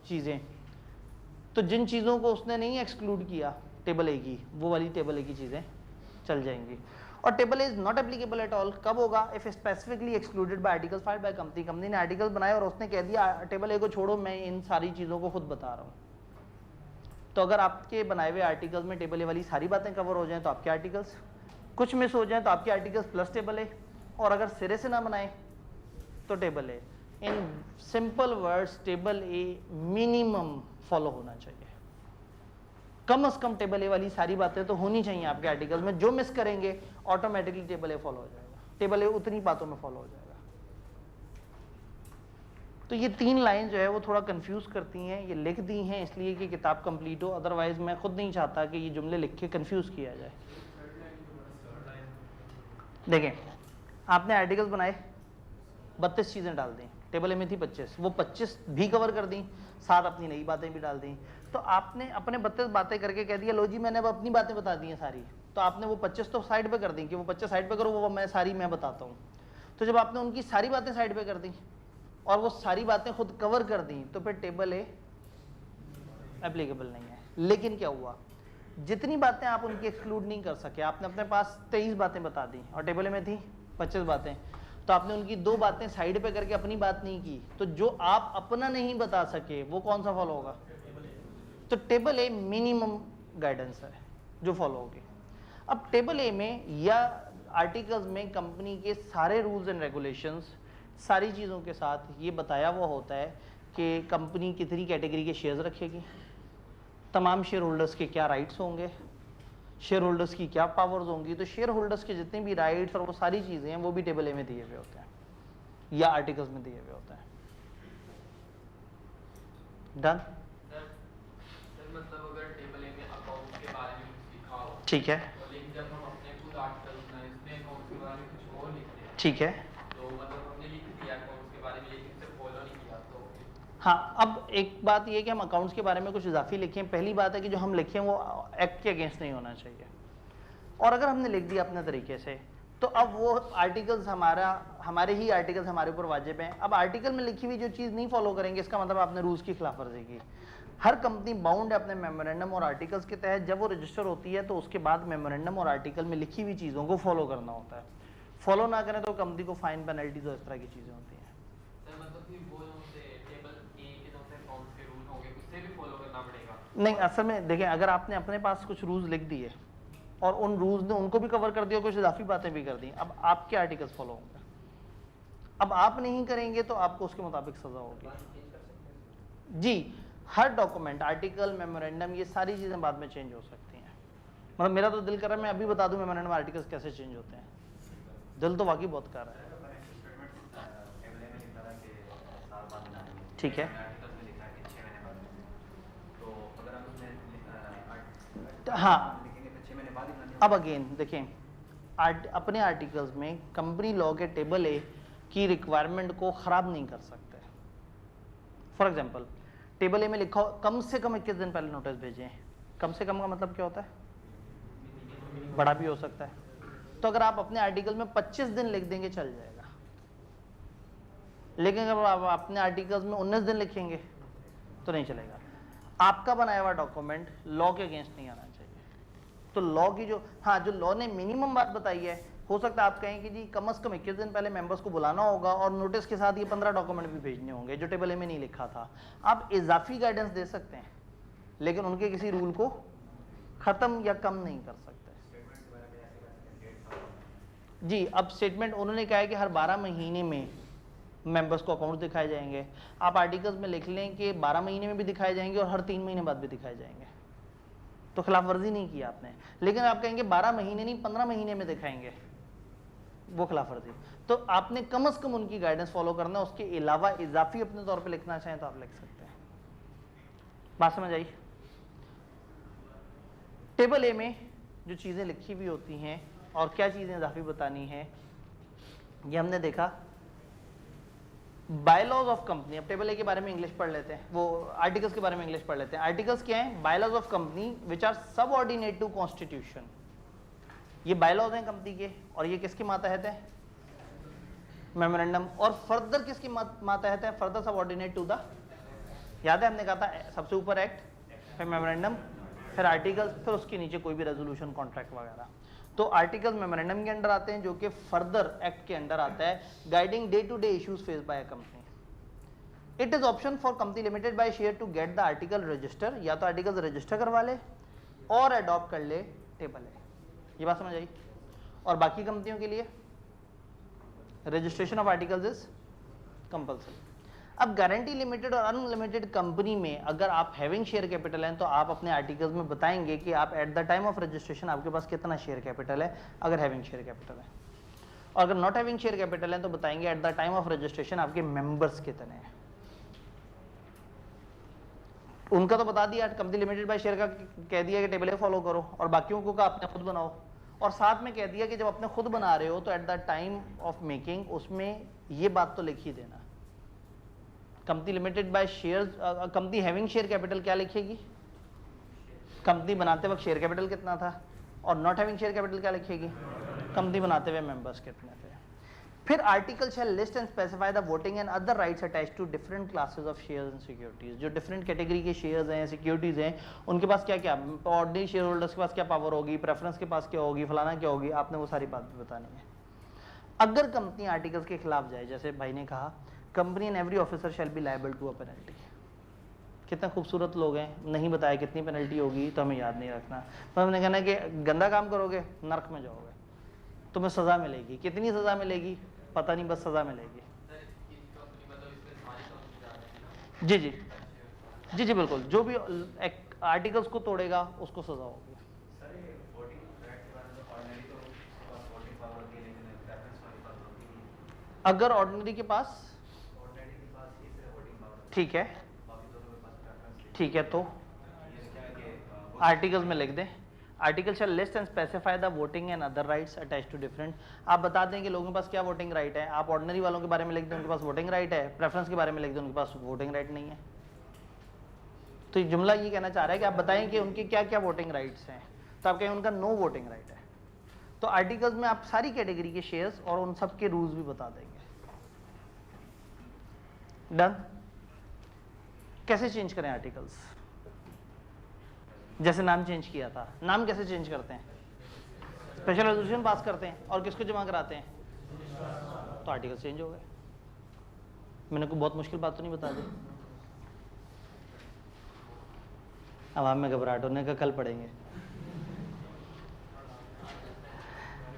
चीजें, तो जिन चीज़ों को उसने नहीं एक्सक्लूड किया टेबल ए की, वो वाली टेबल ए की चीज़ें चल जाएंगी। और table A is not applicable at all कब होगा? If specifically excluded by articles filed by company. Company ने आर्टिकल बनाए और उसने कह दिया टेबल ए को छोड़ो, मैं इन सारी चीज़ों को खुद बता रहा हूँ। तो अगर आपके बनाए हुए आर्टिकल्स में टेबल ए वाली सारी बातें कवर हो जाएं तो आपके आर्टिकल्स, कुछ मिस हो जाएं तो आपके आर्टिकल्स प्लस टेबल ए, और अगर सिरे से ना बनाए तो table A. In simple words table A minimum follow होना चाहिए। कम से कम टेबल ए वाली सारी बातें तो होनी चाहिए आपके आर्टिकल में। जो मिस करेंगे ऑटोमेटिकली टेबल ए फॉलो हो जाएगा। टेबल ए उतनी बातों में फॉलो हो जाएगा। तो ये 3 लाइन जो है वो थोड़ा कंफ्यूज करती हैं। ये लिख दी हैं इसलिए कि किताब कंप्लीट हो, अदरवाइज मैं खुद नहीं चाहता कि ये जुमले लिख के कंफ्यूज किया जाए। देखें, आपने आर्टिकल्स बनाए, 32 चीजें डाल दी, टेबल ए में थी 25, वो 25 भी कवर कर दी, साथ अपनी नई बातें भी डाल दी। तो आपने अपने 32 बातें करके कह दिया लो जी मैंने अब अपनी बातें बता दी हैं सारी, तो आपने वो 25 तो साइड पे कर दी कि वो 25 साइड पे करो, वो मैं सारी मैं बताता हूँ। तो जब आपने उनकी सारी बातें साइड पे कर दी और वो सारी बातें खुद कवर कर दी तो फिर टेबल ए एप्लीकेबल नहीं है। लेकिन क्या हुआ, जितनी बातें आप उनकी एक्सक्लूड नहीं कर सके, आपने अपने पास 23 बातें बता दी और टेबल ए में थी 25 बातें, तो आपने उनकी 2 बातें साइड पे करके अपनी बात नहीं की, तो जो आप अपना नहीं बता सके वो कौन सा फॉलो होगा? तो टेबल ए मिनिमम गाइडेंस है जो फॉलो होगी। अब टेबल ए में या आर्टिकल्स में कंपनी के सारे रूल्स एंड रेगुलेशंस सारी चीज़ों के साथ ये बताया हुआ होता है कि कंपनी कितनी कैटेगरी के शेयर्स रखेगी, तमाम शेयर होल्डर्स के क्या राइट्स होंगे, शेयर होल्डर्स की क्या पावर्स होंगी। तो शेयर होल्डर्स के जितने भी राइट्स और वो सारी चीज़ें हैं वो भी टेबल ए में दिए हुए होते हैं या आर्टिकल्स में दिए हुए होते हैं। डन? मतलब अगर टेबल ए में अकाउंट के बारे में कुछ लिखा हो, ठीक है, लेकिन जब हम अपने खुद आर्टिकल बनाए इसमें अकाउंट के बारे में कुछ और लिखते हैं, ठीक है, हाँ, अब एक बात ये कि हम अकाउंट्स के बारे में कुछ इजाफी लिखें। पहली बात है कि जो हम लिखें वो एक्ट के अगेंस्ट नहीं होना चाहिए, और अगर हमने लिख दिया अपने तरीके से तो अब वो आर्टिकल्स हमारे ही आर्टिकल्स हमारे ऊपर वाजिब हैं। अब आर्टिकल में लिखी हुई जो चीज़ नहीं फॉलो करेंगे इसका मतलब आपने रूल्स की खिलाफ वर्जी की। हर कंपनी बाउंड है अपने मेमोरेंडम और आर्टिकल्स के तहत। जब वो रजिस्टर होती है तो उसके बाद मेमोरेंडम और आर्टिकल में लिखी हुई चीज़ों को फॉलो करना होता है। फॉलो ना करें तो कंपनी को फाइन, पेनल्टीज और इस तरह की चीज़ें होती हैं। सर मतलब कि वो जो से टेबल ए के जो से अकाउंट्स के रूल होंगे उससे भी फॉलो करना पड़ेगा? नहीं, असल में देखें, अगर आपने अपने पास कुछ रूल्स लिख दिए और उन रूल्स ने उनको भी कवर कर दिया, कुछ इजाफी बातें भी कर दी, अब आपके आर्टिकल्स फॉलो होंगे। अब आप नहीं करेंगे तो आपको उसके मुताबिक सजा होगी। जी, हर डॉक्यूमेंट, आर्टिकल, मेमोरेंडम, ये सारी चीज़ें बाद में चेंज हो सकती हैं। मतलब मेरा तो दिल कर रहा है मैं अभी बता दूं मेमोरेंडम आर्टिकल्स कैसे चेंज होते हैं, दिल तो वाकई बहुत कर रहा है। ठीक है, हाँ। अब अगेन देखें, अपने आर्टिकल्स में कंपनी लॉ के टेबल ए की रिक्वायरमेंट को ख़राब नहीं कर सकते। फॉर एग्जांपल, टेबल ए में लिखा हो कम से कम 21 दिन पहले नोटिस भेजें। कम से कम का मतलब क्या होता है? बड़ा भी हो सकता है। तो अगर आप अपने आर्टिकल में 25 दिन लिख देंगे चल जाएगा, लेकिन अगर आप अपने आर्टिकल्स में 19 दिन लिखेंगे तो नहीं चलेगा। आपका बनाया हुआ डॉक्यूमेंट लॉ के अगेंस्ट नहीं आना चाहिए। तो लॉ की जो लॉ ने मिनिमम बात बताई है, हो सकता है आप कहें कि जी कम से कम 21 दिन पहले मेंबर्स को बुलाना होगा और नोटिस के साथ ये 15 डॉक्यूमेंट भी भेजने होंगे जो टेबल ए में नहीं लिखा था। आप इजाफी गाइडेंस दे सकते हैं लेकिन उनके किसी रूल को खत्म या कम नहीं कर सकते। जी, अब स्टेटमेंट उन्होंने कहा है कि हर 12 महीने में मेंबर्स को अकाउंट दिखाए जाएंगे। आप आर्टिकल्स में लिख लें कि 12 महीने में भी दिखाए जाएंगे और हर 3 महीने बाद भी दिखाए जाएंगे, तो खिलाफ वर्जी नहीं की आपने। लेकिन आप कहेंगे 12 महीने नहीं 15 महीने में दिखाएंगे, वो खिलाफ वर्जी। तो आपने कम से कम उनकी गाइडेंस फॉलो करना है, उसके अलावा इजाफी अपने तौर पे लिखना चाहें तो आप लिख सकते हैं। बात समझ आई? टेबल ए में जो चीज़ें लिखी हुई होती हैं और क्या चीज़ें इजाफी बतानी है ये हमने देखा। बायलॉज ऑफ कंपनी, अब टेबल ए के बारे में इंग्लिश पढ़ लेते हैं, वो आर्टिकल्स के बारे में इंग्लिश पढ़ लेते हैं। आर्टिकल्स क्या हैं? Bylaws of company which are subordinate to constitution. ये बायलॉज हैं कंपनी के और ये किसके मातहत है? मेमोरेंडम। और फर्दर किसके मातहत है? फर्दर सबऑर्डिनेट टू द, याद है हमने कहा था सबसे ऊपर एक्ट, फिर मेमोरेंडम, फिर आर्टिकल्स, फिर उसके नीचे कोई भी रेजोल्यूशन, कॉन्ट्रैक्ट वगैरह। तो आर्टिकल्स मेमोरेंडम के अंडर आते हैं जो कि फर्दर एक्ट के अंडर आता है, guiding day to day issues face by a company. It is option for company limited by share to get the article register, या तो आर्टिकल्स रजिस्टर करवा ले और अडॉप्ट कर ले टेबल है। ये बात समझ आई? और बाकी कंपनियों के लिए registration of articles is compulsory. अब गारंटी लिमिटेड और अनलिमिटेड कंपनी में अगर आप हैविंग शेयर कैपिटल हैं तो आप अपने आर्टिकल्स में बताएंगे कि आप at the time of registration आपके पास कितना शेयर कैपिटल है अगर हैविंग शेयर कैपिटल है, और अगर नॉट हैविंग शेयर कैपिटल है तो बताएंगे at the time of registration आपके मेंबर्स कितने हैं। उनका तो बता दिया, कंपनी लिमिटेड बाय शेयर का कह दिया कि टेबल ए फॉलो करो, और बाकियों को अपने खुद बनाओ, और साथ में कह दिया कि जब अपने खुद बना रहे हो तो at the time of making उसमें ये बात तो लिख ही देना। Company limited by share, company having share capital क्या लिखेगी? कंपनी बनाते वक्त शेयर कैपिटल कितना था, और नॉट हैविंग शेयर कैपिटल क्या लिखेगी? कंपनी बनाते हुए मेंबर्स कितने थे। फिर article shall list and specify the voting and other rights attached to different classes of shares and securities. जो डिफरेंट कैटेगरी के शेयर्स हैं, सिक्योरिटीज हैं, उनके पास क्या क्या, ऑर्डिनरी शेयर होल्डर्स के पास क्या पावर होगी, प्रेफरेंस के पास क्या होगी, फलाना क्या होगी, आपने वो सारी बात भी बतानी है। अगर कंपनी आर्टिकल्स के खिलाफ जाए, जैसे भाई ने कहा company and every officer shall be liable to a penalty. कितने खूबसूरत लोग हैं, नहीं बताया कितनी पेनल्टी होगी तो हमें याद नहीं रखना, पर हमने कहना कि गंदा काम करोगे नर्क में जाओगे, तुम्हें सजा मिलेगी। कितनी सजा मिलेगी पता नहीं, बस सजा मिलेगी। जी जी जी जी बिल्कुल, जो भी आर्टिकल्स को तोड़ेगा उसको सजा होगी। अगर ऑर्डिनरी के पास ठीक है, ठीक है, तो आर्टिकल्स में लिख दें, article shall list and specify the voting and other rights attach to different. आप बता दें कि लोगों के पास क्या वोटिंग राइट है, आप ऑर्डिनरी वालों के बारे में लिख दें उनके पास वोटिंग राइट है, प्रेफरेंस के बारे में लिख दें उनके पास वोटिंग राइट नहीं है। तो ये जुमला ये कहना चाह रहा है कि आप बताएं कि उनके क्या क्या वोटिंग राइट्स हैं, तो आप कहें उनका नो वोटिंग राइट है। तो आर्टिकल्स में आप सारी कैटेगरी के शेयर्स और उन सब के रूल्स भी बता देंगे। डन। कैसे चेंज करें आर्टिकल्स? जैसे नाम चेंज किया था, नाम कैसे चेंज करते हैं? स्पेशल रेजोल्यूशन पास करते हैं और किसको जमा कराते हैं? तो आर्टिकल चेंज हो गए। मैंने कोई बहुत मुश्किल बात तो नहीं बता दी। अब आप में घबराहट होने का कल पढ़ेंगे।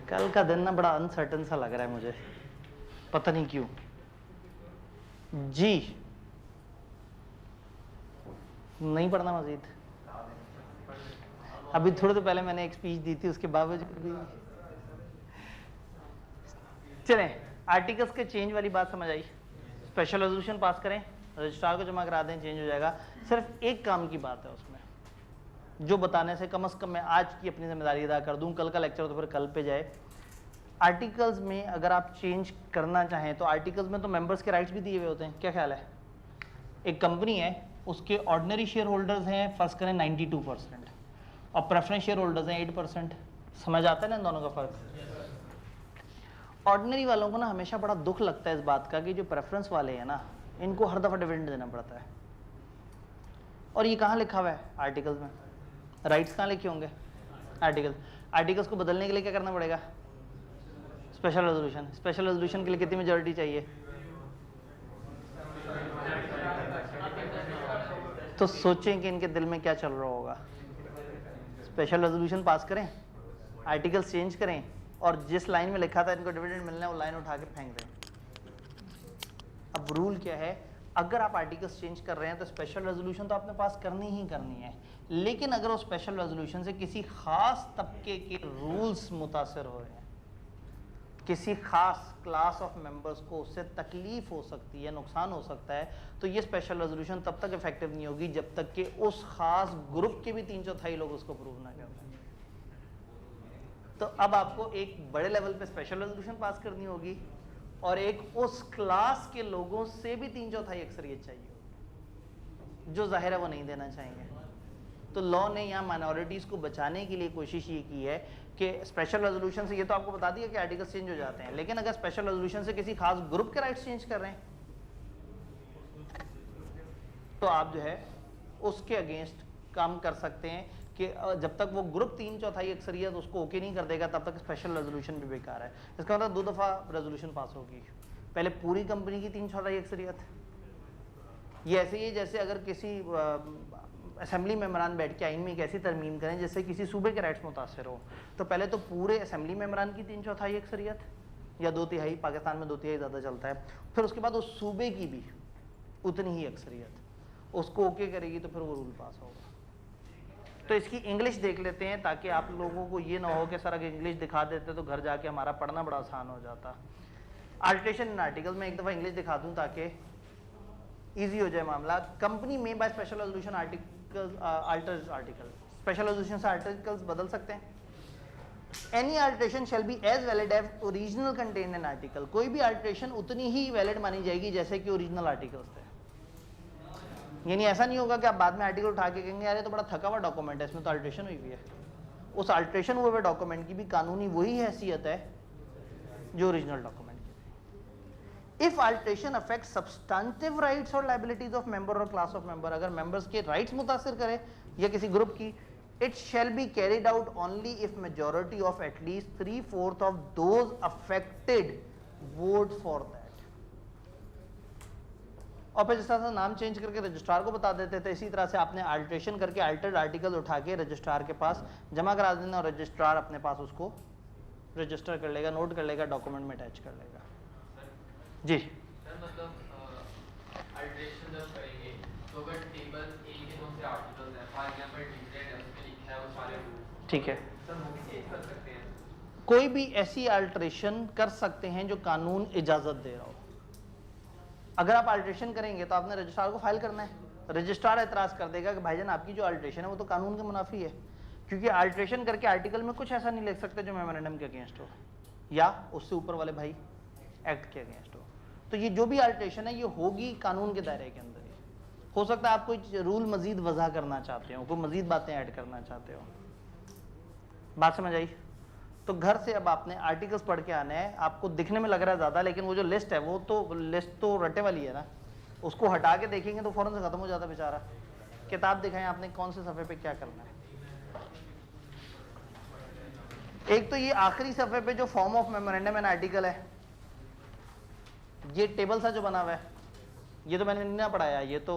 कल का दिन ना बड़ा अनसर्टन सा लग रहा है मुझे, पता नहीं क्यों। जी नहीं पढ़ना मजीद? अभी थोड़ी देर पहले मैंने एक स्पीच दी थी, उसके बावजूद भी चलें। आर्टिकल्स के चेंज वाली बात समझ आई। स्पेशल रेजोल्यूशन पास करें, रजिस्ट्रार को जमा करा दें, चेंज हो जाएगा। सिर्फ एक काम की बात है उसमें, जो बताने से कम मैं आज की अपनी जिम्मेदारी अदा कर दूं, कल का लेक्चर तो फिर कल पे जाए। आर्टिकल्स में अगर आप चेंज करना चाहें तो आर्टिकल्स में तो मेंबर्स के राइट्स भी दिए हुए होते हैं। क्या ख्याल है? एक कंपनी है, उसके ऑर्डिनरी शेयर होल्डर्स हैं फर्ज करें 92% और प्रेफरेंस शेयर होल्डर्स हैं 8%। समझ आता है ना इन दोनों का फर्क? ऑर्डिनरी वालों को ना हमेशा बड़ा दुख लगता है इस बात का कि जो प्रेफरेंस वाले हैं ना, इनको हर दफा डिविडेंड देना पड़ता है। और ये कहाँ लिखा हुआ है? आर्टिकल्स में। राइट्स कहाँ लिखे होंगे? आर्टिकल्स को बदलने के लिए क्या करना पड़ेगा? Special resolution. स्पेशल रेजोल्यूशन के लिए कितनी मेजॉरिटी चाहिए? तो सोचें कि इनके दिल में क्या चल रहा होगा। स्पेशल रेजोल्यूशन पास करें, आर्टिकल्स चेंज करें और जिस लाइन में लिखा था इनको डिविडेंड मिलना है वो लाइन उठा के फेंक दें। अब रूल क्या है? अगर आप आर्टिकल्स चेंज कर रहे हैं तो स्पेशल रेजोल्यूशन तो आपने पास करनी ही करनी है, लेकिन अगर उस स्पेशल रेजोल्यूशन से किसी खास तबके के रूल्स मुतासर हो रहे हैं, किसी खास क्लास ऑफ मेंबर्स को उससे तकलीफ हो सकती है, नुकसान हो सकता है, तो ये स्पेशल रेजोल्यूशन तब तक इफेक्टिव नहीं होगी जब तक कि उस खास ग्रुप के भी 3/4 लोग उसको अप्रूव ना कर दें। तो अब आपको एक बड़े लेवल पे स्पेशल रेजोल्यूशन पास करनी होगी और एक उस क्लास के लोगों से भी 3/4 अक्सरियत चाहिए होगी, जो जाहिर है वो नहीं देना चाहेंगे। तो लॉ ने यहाँ माइनॉरिटीज़ को बचाने के लिए कोशिश ये की है कि स्पेशल रेजोल्यूशन से, ये तो आपको बता दिया कि आर्टिकल्स चेंज हो जाते हैं, लेकिन अगर स्पेशल रेजोल्यूशन से किसी खास ग्रुप के राइट्स चेंज कर रहे हैं तो आप जो है उसके अगेंस्ट काम कर सकते हैं कि जब तक वो ग्रुप 3/4 अक्सरियत उसको ओके नहीं कर देगा तब तक स्पेशल रेजोल्यूशन भी बेकार है। इसका मतलब 2 दफ़ा रेजोल्यूशन पास होगी, पहले पूरी कंपनी की 3/4 अक्सरियत। ये ऐसे ही जैसे अगर किसी असेंबली मेंबरान बैठ के आइन में एक ऐसी तरमीम करें जिससे किसी सूबे के राइट्स मुतासर हो, तो पहले तो पूरे असेंबली मेंबरान की 3/4 अक्सरियत या 2/3, पाकिस्तान में 2/3 ज़्यादा चलता है, फिर उसके बाद उस सूबे की भी उतनी ही अक्सरियत उसको ओके करेगी तो फिर वो रूल पास होगा। तो इसकी इंग्लिश देख लेते हैं ताकि आप लोगों को ये ना हो कि सर अगर इंग्लिश दिखा देते तो घर जाके हमारा पढ़ना बड़ा आसान हो जाता। आल्ट्रेशन इन आर्टिकल में एक दफ़ा इंग्लिश दिखा दूँ ताकि ईजी हो जाए मामला। कंपनी में by special resolution articles article, special resolution से आर्टिकल्स बदल सकते हैं। Any alteration shall be as valid as original content in article. कोई भी अल्ट्रेशन उतनी ही वैलिड मानी जाएगी जैसे कि ओरिजिनल आर्टिकल्स थे। यानी ऐसा नहीं होगा कि आप बाद में आर्टिकल उठा के कहेंगे यार ये तो बड़ा थका हुआ डॉक्यूमेंट है, इसमें तो अल्ट्रेशन हुई हुई है। उस अल्ट्रेशन हुए हुए डॉक्यूमेंट की भी कानूनी वही हैसियत है जो ओरिजिनल डॉक्यूमेंट की। If alteration affect substantive rights और लायबिलिटीज ऑफ मेंबर और क्लास ऑफ मेंबर, अगर मेंबर्स के राइट्स मुतासिर करे या किसी ग्रुप की, it shall be carried out only if majority of at least 3/4 of those affected vote for that। और फिर जिस तरह से नाम चेंज करके रजिस्ट्रार को बता देते थे, इसी तरह से आपने अल्ट्रेशन करके अल्टर्ड आर्टिकल उठा के रजिस्ट्रार के पास जमा करा देना और रजिस्ट्रार अपने पास उसको रजिस्टर कर लेगा, नोट कर लेगा, डॉक्यूमेंट में अटैच कर लेगा। जी सर मतलब अल्ट्रेशन जब करेंगे तो अगर टेबल ए के कौन से आर्टिकल्स हैं, फॉर एग्जांपल डिक्लेयर्ड है उसमें लिखा है वो सारे रूल, ठीक है, सर वो भी चेंज कर सकते हैं। कोई भी ऐसी अल्ट्रेशन कर सकते हैं जो कानून इजाजत दे रहा हो। अगर आप अल्ट्रेशन करेंगे तो आपने रजिस्ट्रार को फाइल करना है, रजिस्ट्रार एतराज़ कर देगा कि भाईजान आपकी जो अल्ट्रेशन है वो तो कानून के मुनाफी है, क्योंकि अल्ट्रेशन करके आर्टिकल में कुछ ऐसा नहीं लिख सकते जो मेमोरेंडम के अगेंस्ट हो या उससे ऊपर वाले भाई एक्ट के अगेंस्ट हो। तो ये जो भी अल्ट्रेशन है ये होगी कानून के दायरे के अंदर ही। हो सकता है आप कोई रूल मजीद वजह करना चाहते हो, कोई मजीद बातें ऐड करना चाहते हो। बात समझ आई? तो घर से अब आपने आर्टिकल्स पढ़ के आने हैं। आपको दिखने में लग रहा है ज़्यादा, लेकिन वो जो लिस्ट है वो तो लिस्ट तो रटे वाली है ना, उसको हटा के देखेंगे तो फौरन से ख़त्म हो जाता बेचारा। किताब दिखाएं आपने कौन से सफ़े पे क्या करना है। एक तो ये आखिरी सफ़े पे जो form of memorandum and article है, ये टेबल सा जो बना हुआ है, ये तो मैंने नहीं ना पढ़ाया, ये तो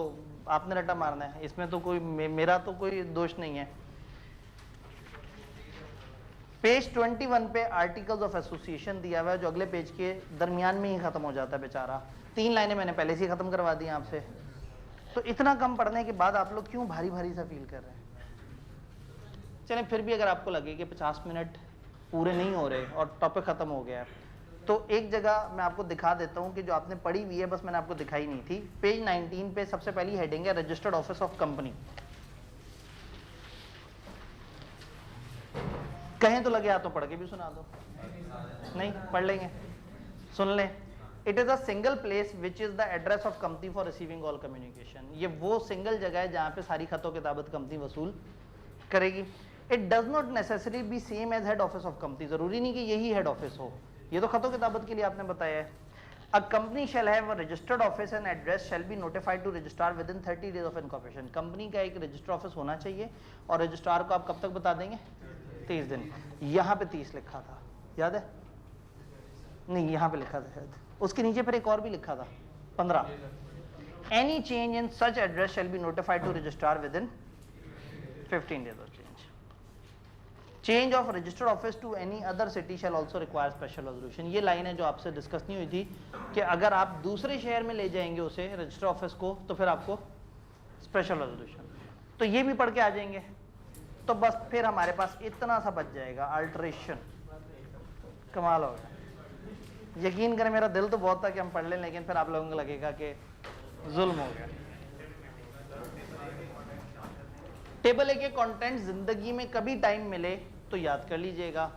आपने रट्टा मारना है, इसमें तो कोई मेरा तो कोई दोष नहीं है। पेज 21 पे आर्टिकल्स ऑफ एसोसिएशन दिया हुआ है जो अगले पेज के दरमियान में ही खत्म हो जाता है बेचारा। 3 लाइनें मैंने पहले से ही खत्म करवा दी आपसे। तो इतना कम पढ़ने के बाद आप लोग क्यों भारी भारी सा फील कर रहे हैं? चलें, फिर भी अगर आपको लगे कि 50 मिनट पूरे नहीं हो रहे और टॉपिक खत्म हो गया है, तो एक जगह मैं आपको दिखा देता हूं कि जो आपने पढ़ी हुई है, बस मैंने आपको दिखाई नहीं थी। पेज 19 पे सबसे पहली हेडिंग है रजिस्टर्ड ऑफिस ऑफ कंपनी। कहें तो लगे हाथों पढ़ के भी सुना दो, नहीं पढ़ लेंगे, सुन लें। It is a single place which is the address of company for receiving all communication. ये वो सिंगल जगह है जहां पे सारी खतों किताबत कंपनी वसूल करेगी। It does not necessary be same as head office of company. जरूरी नहीं कि यही हेड ऑफिस हो, ये तो खतों किताबत के लिए आपने बताया है। A company shall have a registered office and address shall be notified to registrar within 30 days of incorporation. Company का एक रजिस्टर ऑफिस होना चाहिए और रजिस्ट्रार को आप कब तक बता देंगे? 30 दिन। यहाँ पे 30 लिखा था, याद है? नहीं, यहाँ पे लिखा था शायद, उसके नीचे फिर एक और भी लिखा था 15। Any change in such address shall be notified to registrar within 15 days of change. Change of registered office to any other city shall also require special resolution. ये लाइन है जो आपसे डिस्कस नहीं हुई थी कि अगर आप दूसरे शहर में ले जाएंगे उसे रजिस्टर ऑफिस को तो फिर आपको स्पेशल रेजोल्यूशन। तो ये भी पढ़ के आ जाएंगे, तो बस फिर हमारे पास इतना सा बच जाएगा। अल्ट्रेशन कमाल हो गया। यकीन करें मेरा दिल तो बहुत था कि हम पढ़ लें, लेकिन फिर आप लोगों को लगेगा कि जुल्म हो गया। टेबल ए के कंटेंट जिंदगी में कभी टाइम मिले तो याद कर लीजिएगा।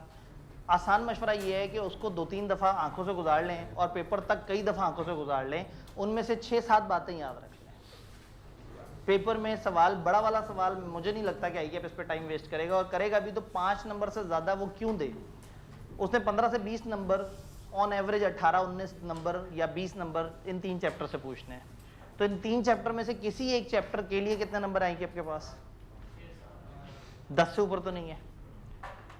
आसान मशवरा ये है कि उसको 2-3 दफ़ा आंखों से गुजार लें और पेपर तक कई दफ़ा आंखों से गुजार लें। उनमें से 6-7 बातें याद रख लें। पेपर में सवाल, बड़ा वाला सवाल, मुझे नहीं लगता कि आईकेएफ इस पर टाइम वेस्ट करेगा, और करेगा भी तो 5 नंबर से ज़्यादा वो क्यों दे। उसने 15 से 20 नंबर ऑन एवरेज 18-19 नंबर या 20 नंबर इन 3 चैप्टर से पूछने हैं। तो इन 3 चैप्टर में से किसी एक चैप्टर के लिए कितने नंबर आएंगे आपके पास? 10 से ऊपर तो नहीं है।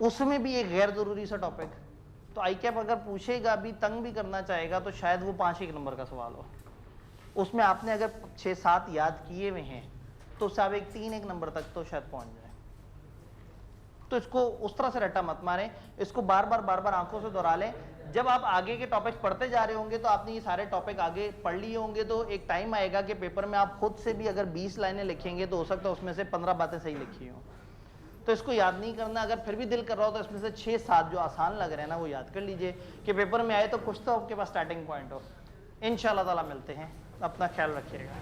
उसमें भी एक गैर जरूरी सा टॉपिक, तो आईकेएफ अगर पूछेगा भी, तंग भी करना चाहेगा, तो शायद वो 5-1 नंबर का सवाल हो। उसमें आपने अगर 6-7 याद किए हुए हैं तो साहब एक 3-1 नंबर तक तो शायद पहुंच जाए। तो इसको उस तरह से रट्टा मत मारें, इसको बार बार आंखों से दोहरा लें। जब आप आगे के टॉपिक पढ़ते जा रहे होंगे तो आपने ये सारे टॉपिक आगे पढ़ लिए होंगे, तो एक टाइम आएगा कि पेपर में आप खुद से भी अगर 20 लाइनें लिखेंगे तो हो सकता है उसमें से 15 बातें सही लिखी हों। तो इसको याद नहीं करना। अगर फिर भी दिल कर रहा हो तो इसमें से 6-7 जो आसान लग रहे हैं ना वो याद कर लीजिए कि पेपर में आए तो कुछ तो आपके पास स्टार्टिंग पॉइंट हो। इंशाल्लाह ताला मिलते हैं, अपना ख्याल रखिएगा।